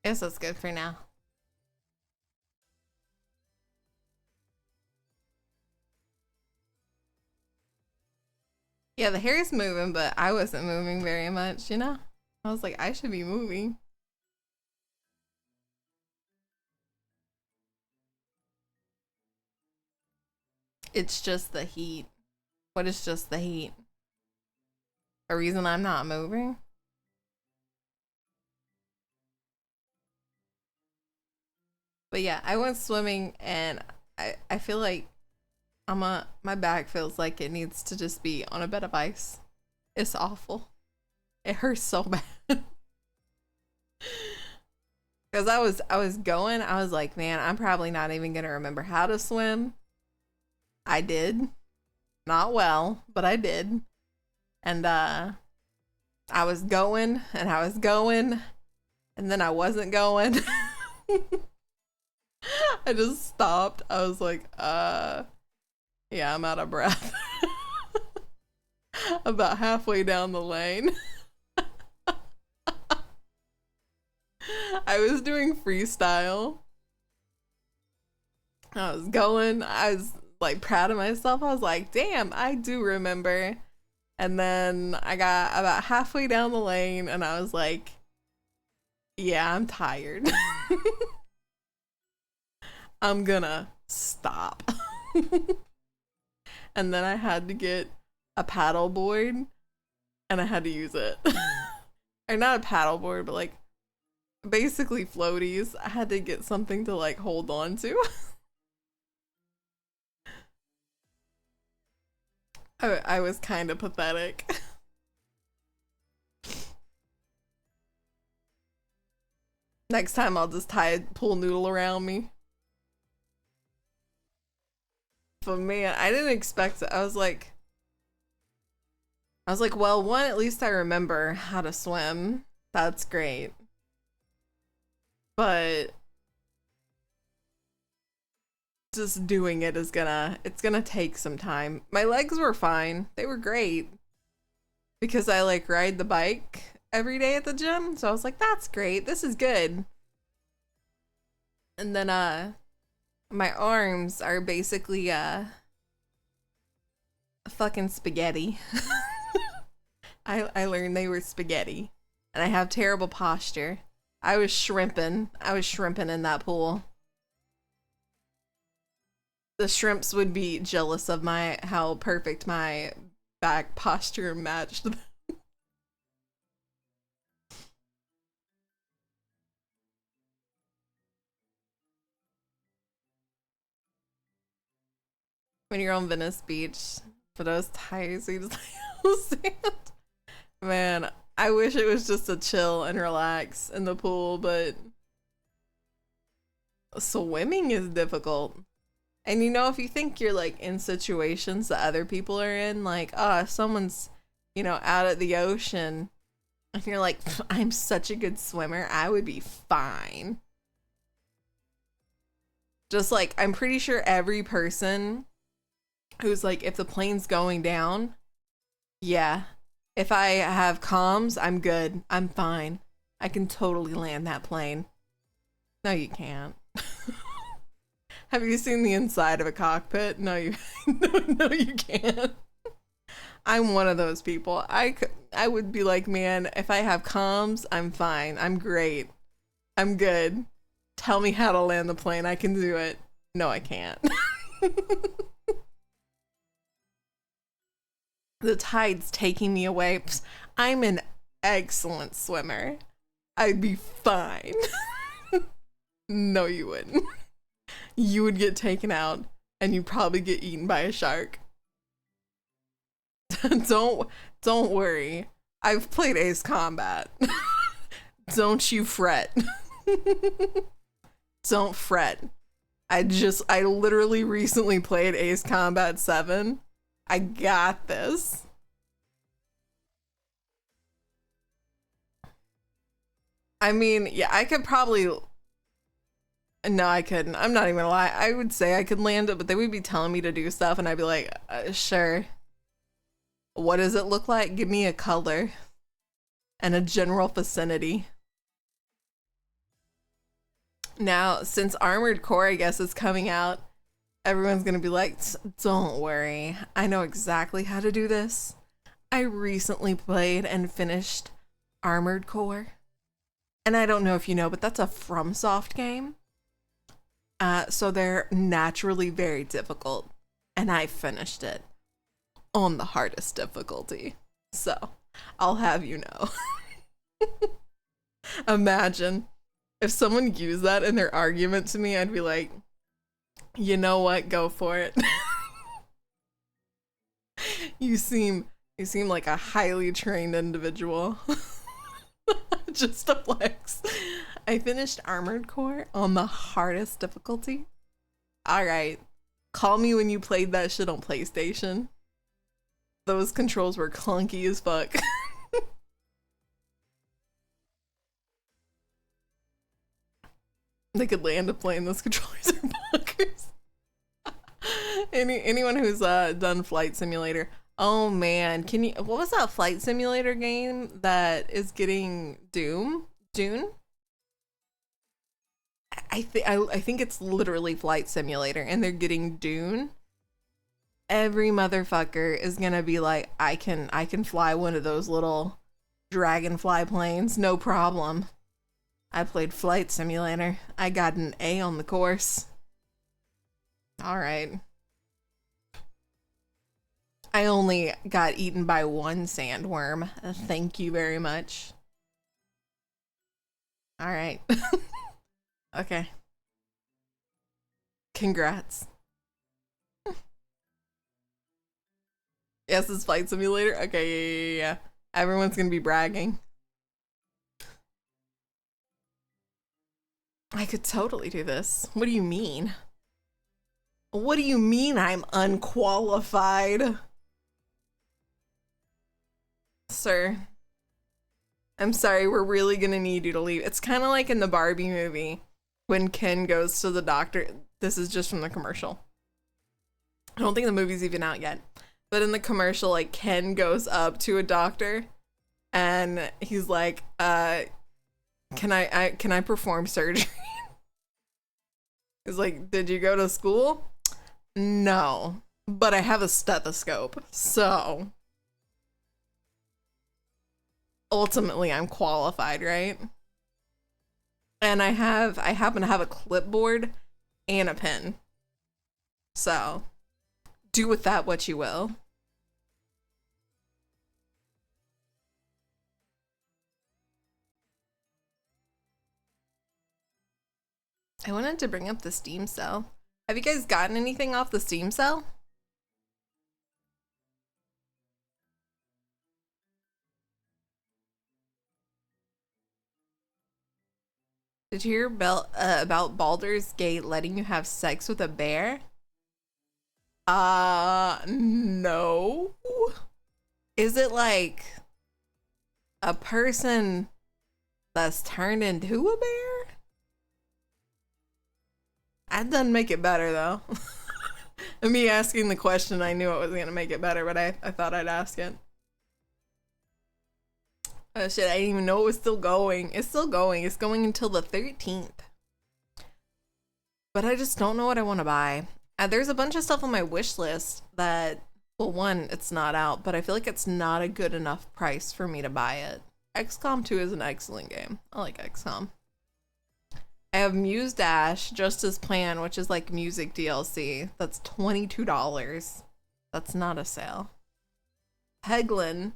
Guess that's good for now. Yeah, the hair is moving, but I wasn't moving very much, you know? I was like, I should be moving. It's just the heat. What is just the heat? A reason I'm not moving? But yeah, I went swimming and I feel like my back feels like it needs to just be on a bed of ice. It's awful. It hurts so bad. Cause I was like, man, I'm probably not even gonna remember how to swim. I did. Not well, but I did. And I was going and I was going and then I wasn't going. I just stopped. I was like, yeah, I'm out of breath. About halfway down the lane. I was doing freestyle. I was going. I was like proud of myself. I was like, damn, I do remember. And then I got about halfway down the lane and I was like, yeah, I'm tired. I'm gonna stop. And then I had to get a paddle board and I had to use it. Or not a paddle board, but like basically floaties. I had to get something to like hold on to. I was kind of pathetic. Next time I'll just tie a pool noodle around me. But man, I didn't expect it. I was like, well, one, at least I remember how to swim. That's great. But just doing it is it's gonna take some time. My legs were fine. They were great. Because I like ride the bike every day at the gym. So I was like, that's great. This is good. And then my arms are basically fucking spaghetti. I learned they were spaghetti. And I have terrible posture. I was shrimping in that pool. The shrimps would be jealous of how perfect my back posture matched them. When you're on Venice Beach, for those tired sand. Man, I wish it was just a chill and relax in the pool, but swimming is difficult. And you know, if you think you're like in situations that other people are in, like, oh, if someone's, you know, out at the ocean and you're like, I'm such a good swimmer, I would be fine. Just like, I'm pretty sure every person who's like, if the plane's going down, yeah, if I have comms, I'm good. I'm fine. I can totally land that plane. No, you can't. Have you seen the inside of a cockpit? No, you can't. I'm one of those people. I would be like, man, if I have comms, I'm fine. I'm great. I'm good. Tell me how to land the plane. I can do it. No, I can't. The tide's taking me away. I'm an excellent swimmer. I'd be fine. No, you wouldn't. You would get taken out and you'd probably get eaten by a shark. Don't worry. I've played Ace Combat. Don't you fret. Don't fret. I literally recently played Ace Combat 7. I got this. I mean, yeah, I could probably... No, I couldn't. I'm not even gonna lie. I would say I could land it, but they would be telling me to do stuff, and I'd be like, sure. What does it look like? Give me a color and a general vicinity. Now, since Armored Core, I guess, is coming out, everyone's gonna be like, don't worry. I know exactly how to do this. I recently played and finished Armored Core. And I don't know if you know, but that's a FromSoft game. So they're naturally very difficult. And I finished it. on the hardest difficulty. So, I'll have you know. Imagine if someone used that in their argument to me, I'd be like, you know what, go for it. You seem like a highly trained individual. Just a flex. I finished Armored Core on the hardest difficulty. Alright. Call me when you played that shit on PlayStation. Those controls were clunky as fuck. They could land a plane. Those controllers are bonkers. Anyone who's done Flight Simulator. Oh man, what was that Flight Simulator game that is getting Dune? I think it's literally Flight Simulator, and they're getting Dune. Every motherfucker is gonna be like, I can fly one of those little dragonfly planes, no problem. I played Flight Simulator. I got an A on the course. All right. I only got eaten by one sandworm. Thank you very much. All right. Okay. Congrats. Yes, it's Flight Simulator. Okay, yeah. Everyone's gonna be bragging. I could totally do this. What do you mean? What do you mean I'm unqualified? Sir, I'm sorry, we're really gonna need you to leave. It's kind of like in the Barbie movie when Ken goes to the doctor. This is just from the commercial. I don't think the movie's even out yet. But in the commercial, like, Ken goes up to a doctor and he's like, can I perform surgery? He's like, did you go to school? No, but I have a stethoscope, so ultimately I'm qualified, right? And I happen to have a clipboard and a pen, so do with that what you will. I wanted to bring up the Steam sale. Have you guys gotten anything off the Steam sale? Did you hear about Baldur's Gate letting you have sex with a bear? No. Is it like a person that's turned into a bear? That doesn't make it better though. And me asking the question, I knew it was gonna make it better, but I thought I'd ask it. Oh shit, I didn't even know it was still going. It's still going. It's going until the 13th. But I just don't know what I want to buy. There's a bunch of stuff on my wish list that, well, one, it's not out, but I feel like it's not a good enough price for me to buy it. XCOM 2 is an excellent game. I like XCOM. I have Muse Dash, Just As Planned, which is like music DLC. That's $22. That's not a sale. Peglin,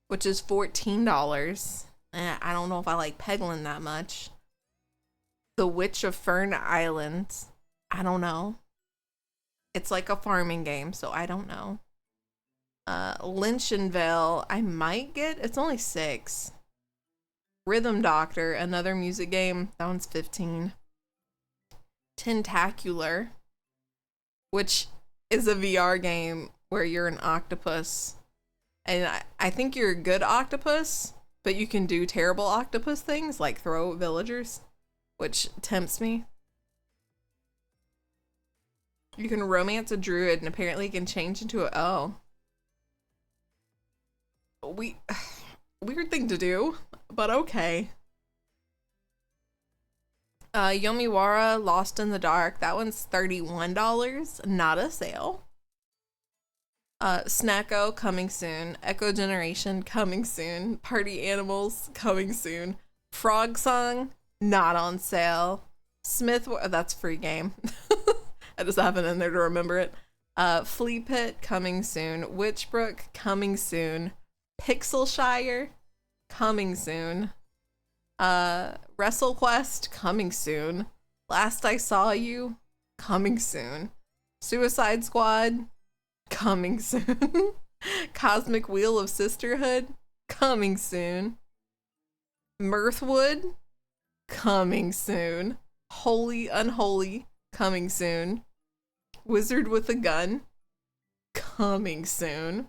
which is $14. I don't know if I like Peglin that much. The Witch of Fern Island. I don't know. It's like a farming game, so I don't know. Lynchenville, I might get. It's only $6. Rhythm Doctor, another music game. That one's $15. Tentacular, which is a VR game where you're an octopus. And I think you're a good octopus, but you can do terrible octopus things like throw villagers, which tempts me. You can romance a druid and apparently can change into a... Weird thing to do, but okay. Yomiwara, Lost in the Dark. That one's $31. Not a sale. Snacko, coming soon. Echo Generation, coming soon. Party Animals, coming soon. Frog Song, not on sale. That's free game. I just have it in there to remember it. Flea Pit coming soon. Witchbrook coming soon. Pixelshire coming soon. WrestleQuest coming soon. Last I Saw You coming soon. Suicide Squad coming soon. Cosmic Wheel of Sisterhood coming soon. Mirthwood coming soon. Holy Unholy coming soon. Wizard with a Gun coming soon.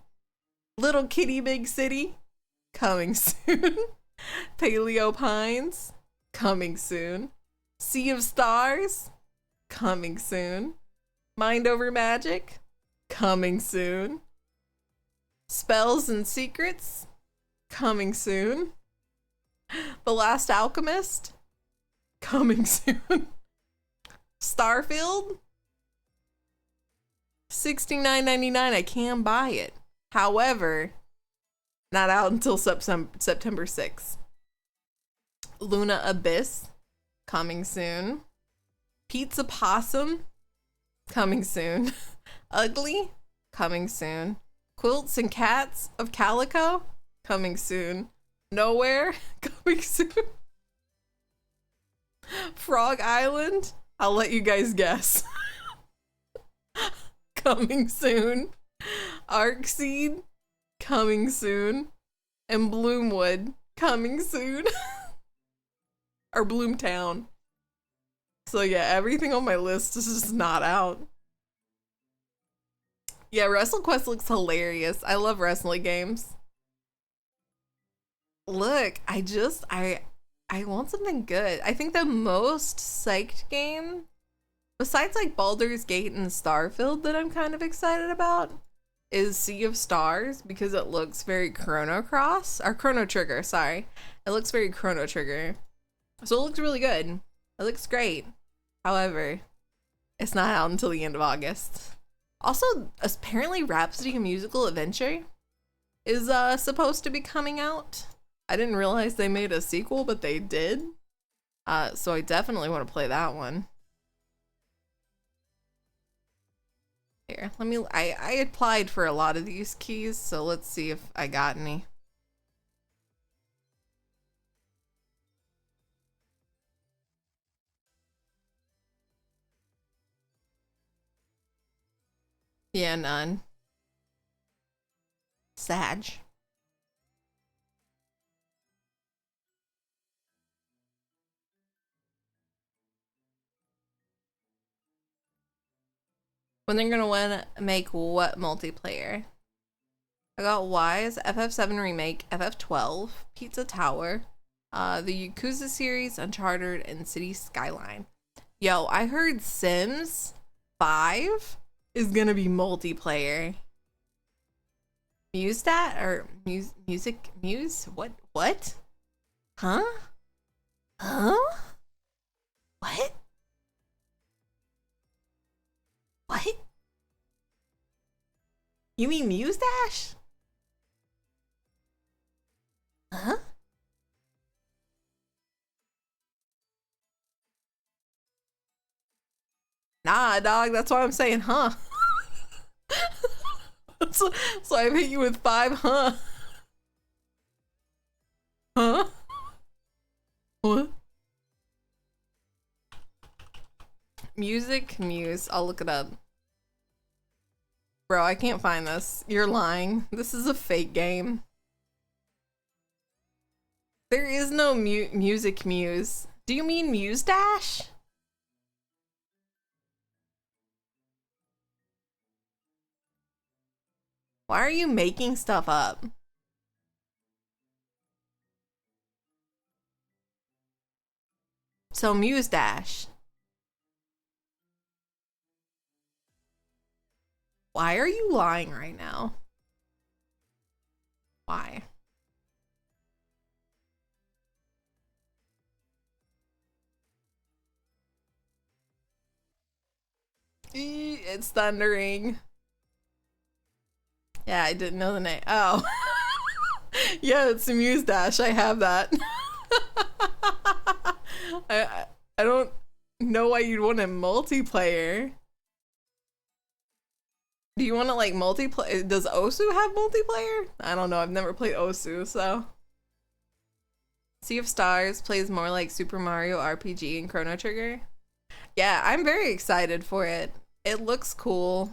Little Kitty Big City coming soon. Paleo Pines coming soon. Sea of Stars coming soon. Mind Over Magic coming soon. Spells and Secrets coming soon. The Last Alchemist coming soon. Starfield $69.99. I can buy it. However, not out until September 6th. Luna Abyss coming soon. Pizza Possum coming soon. Ugly coming soon. Quilts and Cats of Calico coming soon. Nowhere coming soon. Frog Island, I'll let you guys guess. Coming soon. Arkseed coming soon. And Bloomwood coming soon. Or Bloomtown. So yeah, everything on my list is just not out. Yeah, WrestleQuest looks hilarious. I love wrestling games. Look, I want something good. I think the most psyched game, besides like Baldur's Gate and Starfield, that I'm kind of excited about is Sea of Stars, because it looks very Chrono Trigger, sorry. It looks very Chrono Trigger. So it looks really good. It looks great. However, it's not out until the end of August. Also, apparently Rhapsody: A Musical Adventure is supposed to be coming out. I didn't realize they made a sequel, but they did. So I definitely want to play that one. Here, I applied for a lot of these keys, so let's see if I got any. Yeah, none. Sag. When they're gonna make what multiplayer? I got Wise, FF7 Remake, FF12, Pizza Tower, the Yakuza series, Uncharted, and City Skyline. Yo, I heard Sims 5 is gonna be multiplayer. Muse-dat? Or Muse? What? Huh? Huh? What? What? You mean Muse-dash? Huh? Nah, dog, that's why I'm saying, huh? so I've hit you with 5, huh? Huh? What? Muse. I'll look it up. Bro, I can't find this. You're lying. This is a fake game. There is no Music Muse. Do you mean Muse-dash? Why are you making stuff up? So Muse-dash. Why are you lying right now? Why? It's thundering. Yeah, I didn't know the name. Oh. Yeah, it's a Muse-dash. I have that. I don't know why you'd want a multiplayer. Do you want to like multiplayer? Does Osu have multiplayer? I don't know. I've never played Osu, so. Sea of Stars plays more like Super Mario RPG and Chrono Trigger. Yeah, I'm very excited for it. It looks cool.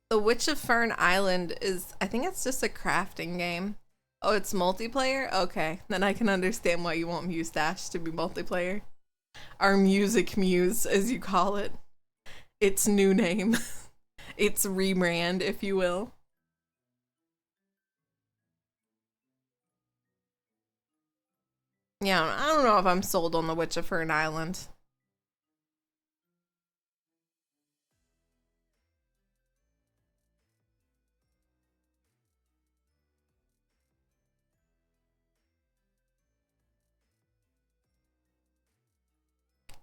The Witch of Fern Island is, I think it's just a crafting game. Oh, it's multiplayer? Okay, then I can understand why you want Mustache to be multiplayer. Our music muse, as you call it. Its new name. Its rebrand, if you will. Yeah, I don't know if I'm sold on The Witch of Fern Island.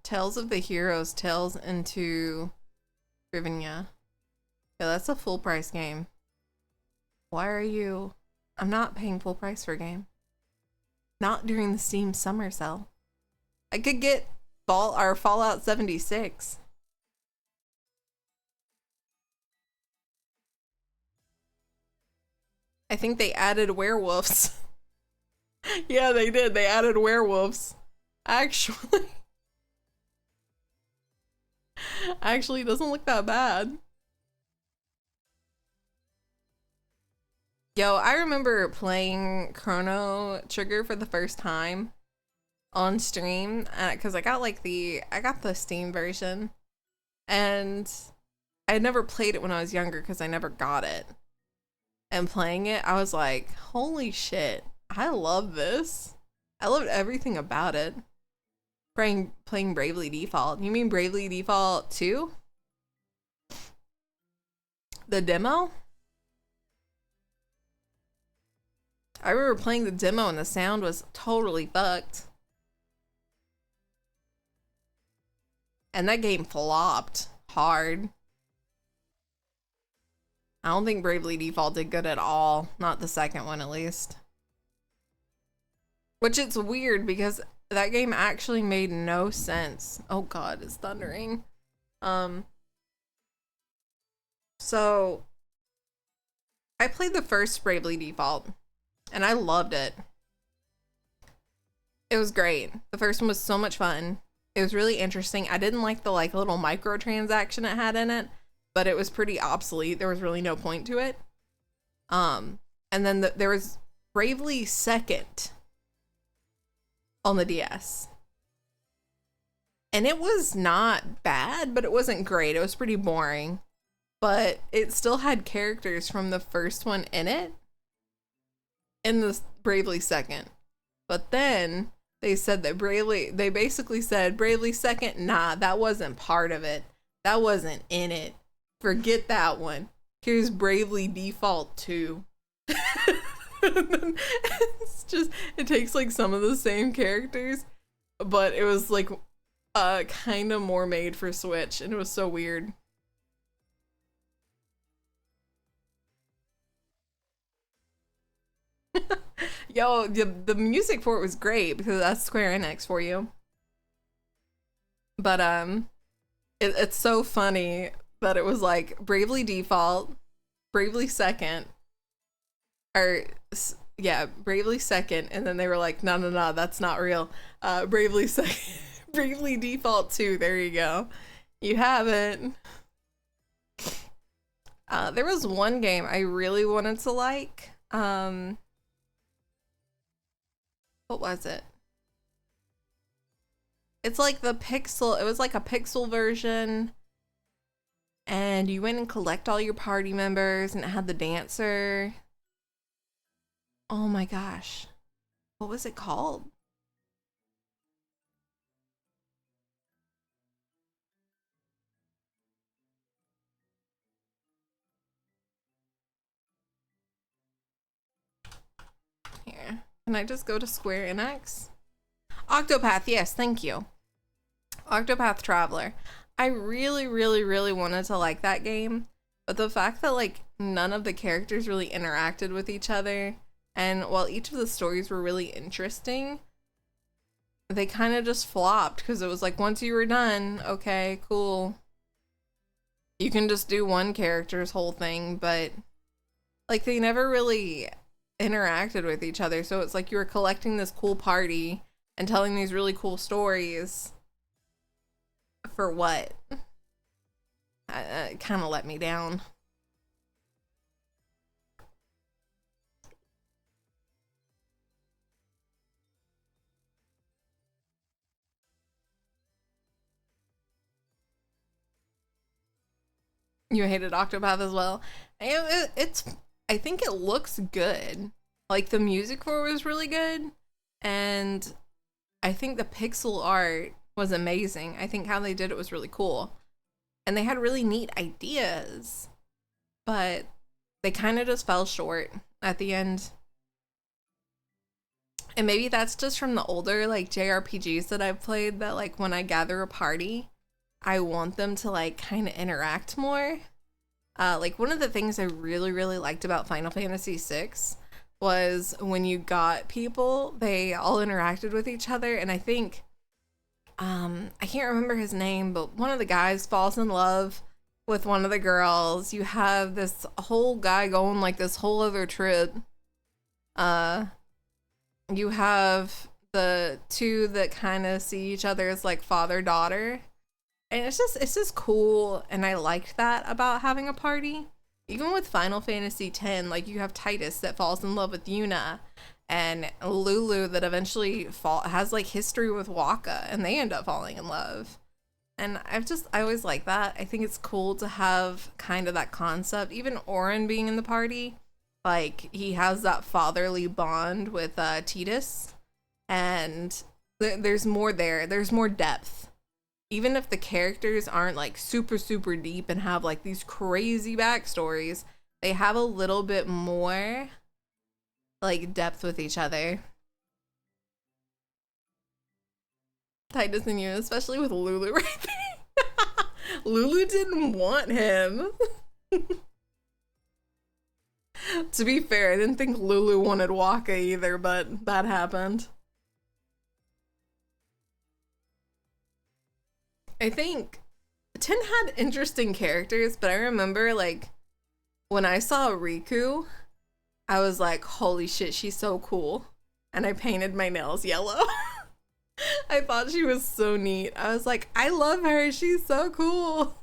Tales of the Heroes, Tales into Rivenia. Yeah, that's a full price game. Why are you... I'm not paying full price for a game. Not during the Steam summer sale. I could get Fallout 76. I think they added werewolves. Yeah, they did. They added werewolves. Actually. Actually, it doesn't look that bad. Yo, I remember playing Chrono Trigger for the first time on stream because I got the Steam version, and I had never played it when I was younger because I never got it. And playing it, I was like, holy shit, I love this. I loved everything about it. Playing Bravely Default. You mean Bravely Default 2? The demo? I remember playing the demo and the sound was totally fucked. And that game flopped hard. I don't think Bravely Default did good at all. Not the second one, at least. Which it's weird because that game actually made no sense. Oh god, it's thundering. So I played the first Bravely Default and I loved it. It was great. The first one was so much fun. It was really interesting. I didn't like the little microtransaction it had in it, but it was pretty obsolete. There was really no point to it. And then there was Bravely Second on the DS. And it was not bad, but it wasn't great. It was pretty boring. But it still had characters from the first one in it. In the Bravely Second. But then they said that they basically said Bravely Second, nah, that wasn't part of it. That wasn't in it. Forget that one. Here's Bravely Default 2. It's just, it takes some of the same characters, but it was kind of more made for Switch, and it was so weird. Yo, the music for it was great because that's Square Enix for you. But it's so funny that it was Bravely Default, Bravely Second, or yeah, Bravely Second, and then they were like, no, that's not real. Bravely Second, Bravely Default 2. There you go. You have it. There was one game I really wanted to like. What was it? It's it was like a pixel version, and you went and collect all your party members, and it had the dancer. Oh my gosh. What was it called? Here. Can I just go to Square Enix? Octopath, yes, thank you. Octopath Traveler. I really, really, really wanted to like that game, but the fact that none of the characters really interacted with each other, and while each of the stories were really interesting, they kind of just flopped because it was like once you were done, okay, cool. You can just do one character's whole thing, but like they never really interacted with each other. So it's like you were collecting this cool party and telling these really cool stories for what? It kind of let me down. You hated Octopath as well. It's I think it looks good. Like the music for it was really good, and I think the pixel art was amazing. I think how they did it was really cool, and they had really neat ideas, but they kind of just fell short at the end. And maybe that's just from the older like JRPGs that I've played, that like when I gather a party, I want them to like kind of interact more. Like one of the things I really liked about Final Fantasy VI was when you got people, they all interacted with each other. And I think, I can't remember his name, but one of the guys falls in love with one of the girls. You have this whole guy going like this whole other trip. You have the two that kind of see each other as like father-daughter. And it's just cool, and I liked that about having a party. Even with Final Fantasy X, like you have Titus that falls in love with Yuna, and Lulu that eventually has like history with Wakka, and they end up falling in love. And I always like that. I think it's cool to have kind of that concept. Even Auron being in the party, like he has that fatherly bond with Titus, and there's more there. There's more depth. Even if the characters aren't like super deep and have like these crazy backstories, they have a little bit more like depth with each other. Titus and you, especially with Lulu right there. Lulu didn't want him. To be fair, I didn't think Lulu wanted Wakka either, but that happened. I think 10 had interesting characters, but I remember like when I saw Riku, I was like, holy shit, she's so cool. And I painted my nails yellow. I thought she was so neat. I was like, I love her. She's so cool.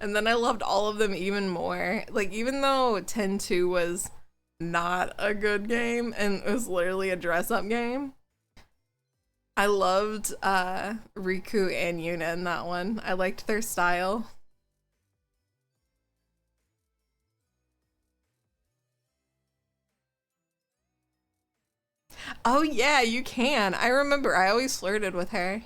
And then I loved all of them even more. Like, even though 10-2 was not a good game and it was literally a dress-up game, I loved Riku and Yuna in that one. I liked their style. Oh yeah, you can. I remember I always flirted with her.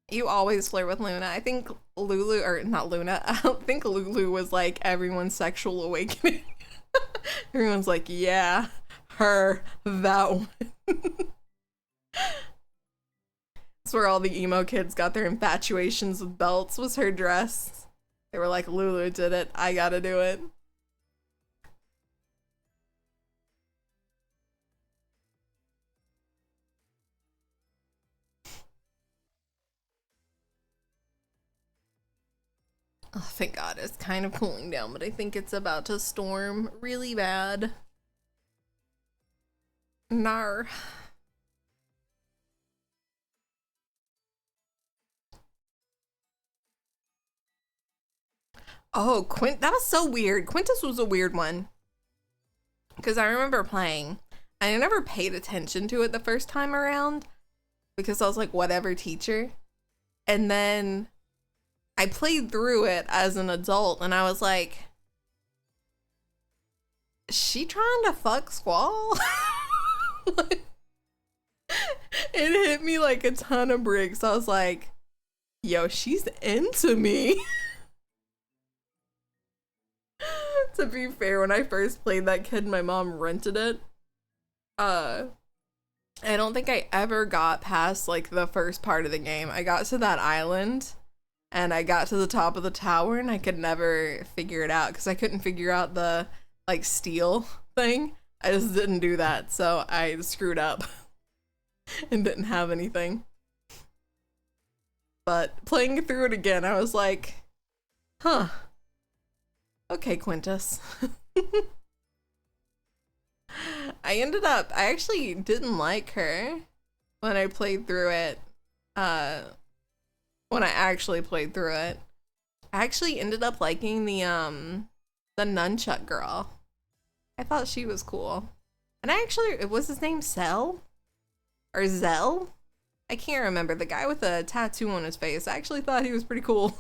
You always flirt with Luna. I think Lulu, or not Luna, I don't think Lulu was like everyone's sexual awakening. Everyone's like, yeah, her, that one. That's where all the emo kids got their infatuations with belts, was her dress. They were like, Lulu did it, I gotta do it. Oh, thank God, it's kind of cooling down, but I think it's about to storm really bad. Nar. Oh, that was so weird. Quintus was a weird one. Because I remember playing, and I never paid attention to it the first time around, because I was like, whatever, teacher. And then I played through it as an adult, and I was like, is she trying to fuck Squall? Like, it hit me like a ton of bricks. I was like, yo, she's into me. To be fair, when I first played that kid, my mom rented it. I don't think I ever got past like the first part of the game. I got to that island and I got to the top of the tower and I could never figure it out because I couldn't figure out the like steal thing. I just didn't do that, so I screwed up and didn't have anything. But playing through it again, I was like, huh. Okay, Quintus. I actually didn't like her when I played through it. When I actually played through it. I actually ended up liking the nunchuck girl. I thought she was cool. And was his name Cell? Or Zell? I can't remember. The guy with a tattoo on his face. I actually thought he was pretty cool.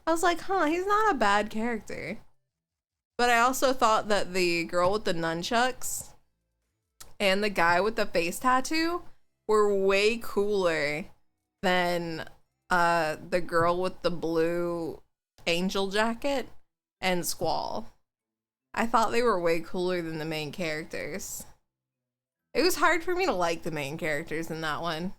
I was like, huh, he's not a bad character. But I also thought that the girl with the nunchucks and the guy with the face tattoo were way cooler than the girl with the blue angel jacket and Squall. I thought they were way cooler than the main characters. It was hard for me to like the main characters in that one.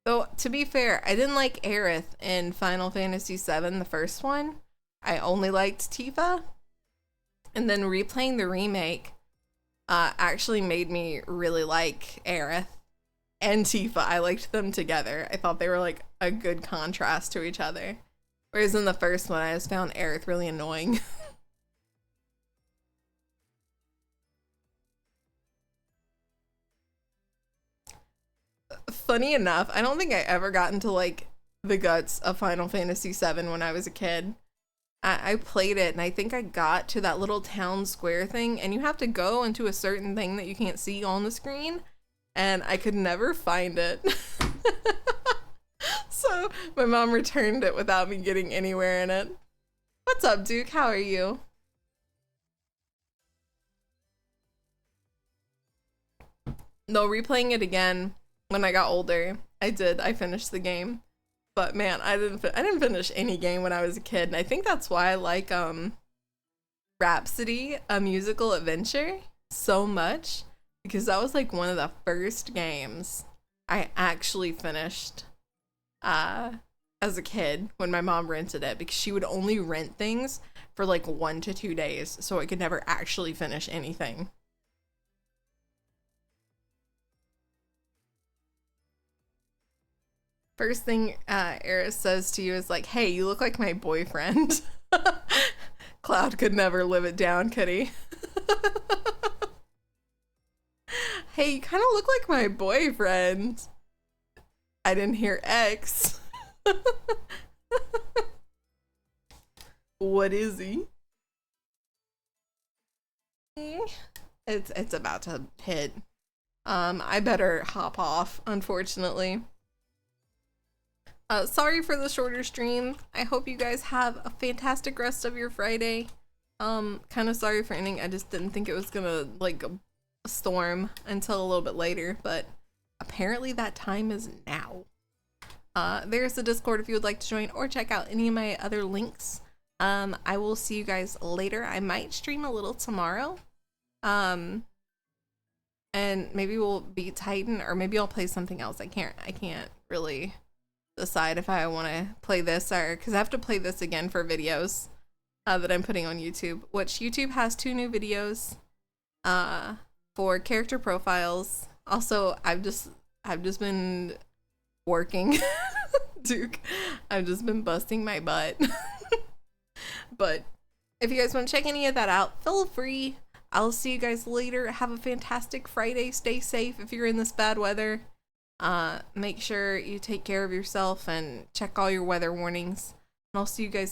Though, to be fair, I didn't like Aerith in Final Fantasy VII, the first one. I only liked Tifa. And then replaying the remake actually made me really like Aerith and Tifa. I liked them together. I thought they were like a good contrast to each other. Whereas in the first one, I just found Aerith really annoying. Funny enough, I don't think I ever got into like the guts of Final Fantasy VII when I was a kid. I played it and I think I got to that little town square thing and you have to go into a certain thing that you can't see on the screen and I could never find it. So my mom returned it without me getting anywhere in it. What's up, Duke? How are you? No, replaying it again when I got older, I finished the game. But man, I didn't finish any game when I was a kid, and I think that's why I like Rhapsody, A Musical Adventure, so much, because that was like one of the first games I actually finished as a kid when my mom rented it, because she would only rent things for like 1 to 2 days, so I could never actually finish anything. First thing Eris says to you is like, hey, you look like my boyfriend. Cloud could never live it down, could he? Hey, you kind of look like my boyfriend. I didn't hear X. What is he? It's about to hit. I better hop off, unfortunately. Sorry for the shorter stream. I hope you guys have a fantastic rest of your Friday. Kind of sorry for ending. I just didn't think it was gonna like storm until a little bit later, but apparently that time is now. There's the Discord if you would like to join or check out any of my other links. I will see you guys later. I might stream a little tomorrow. And maybe we'll beat Titan, or maybe I'll play something else. I can't really decide if I want to play this, or because I have to play this again for videos that I'm putting on YouTube, which YouTube has 2 new videos for character profiles. Also, I've just been working. Duke, I've just been busting my butt. But if you guys want to check any of that out, feel free. I'll see you guys later. Have a fantastic Friday. Stay safe if you're in this bad weather. Make sure you take care of yourself and check all your weather warnings. And I'll see you guys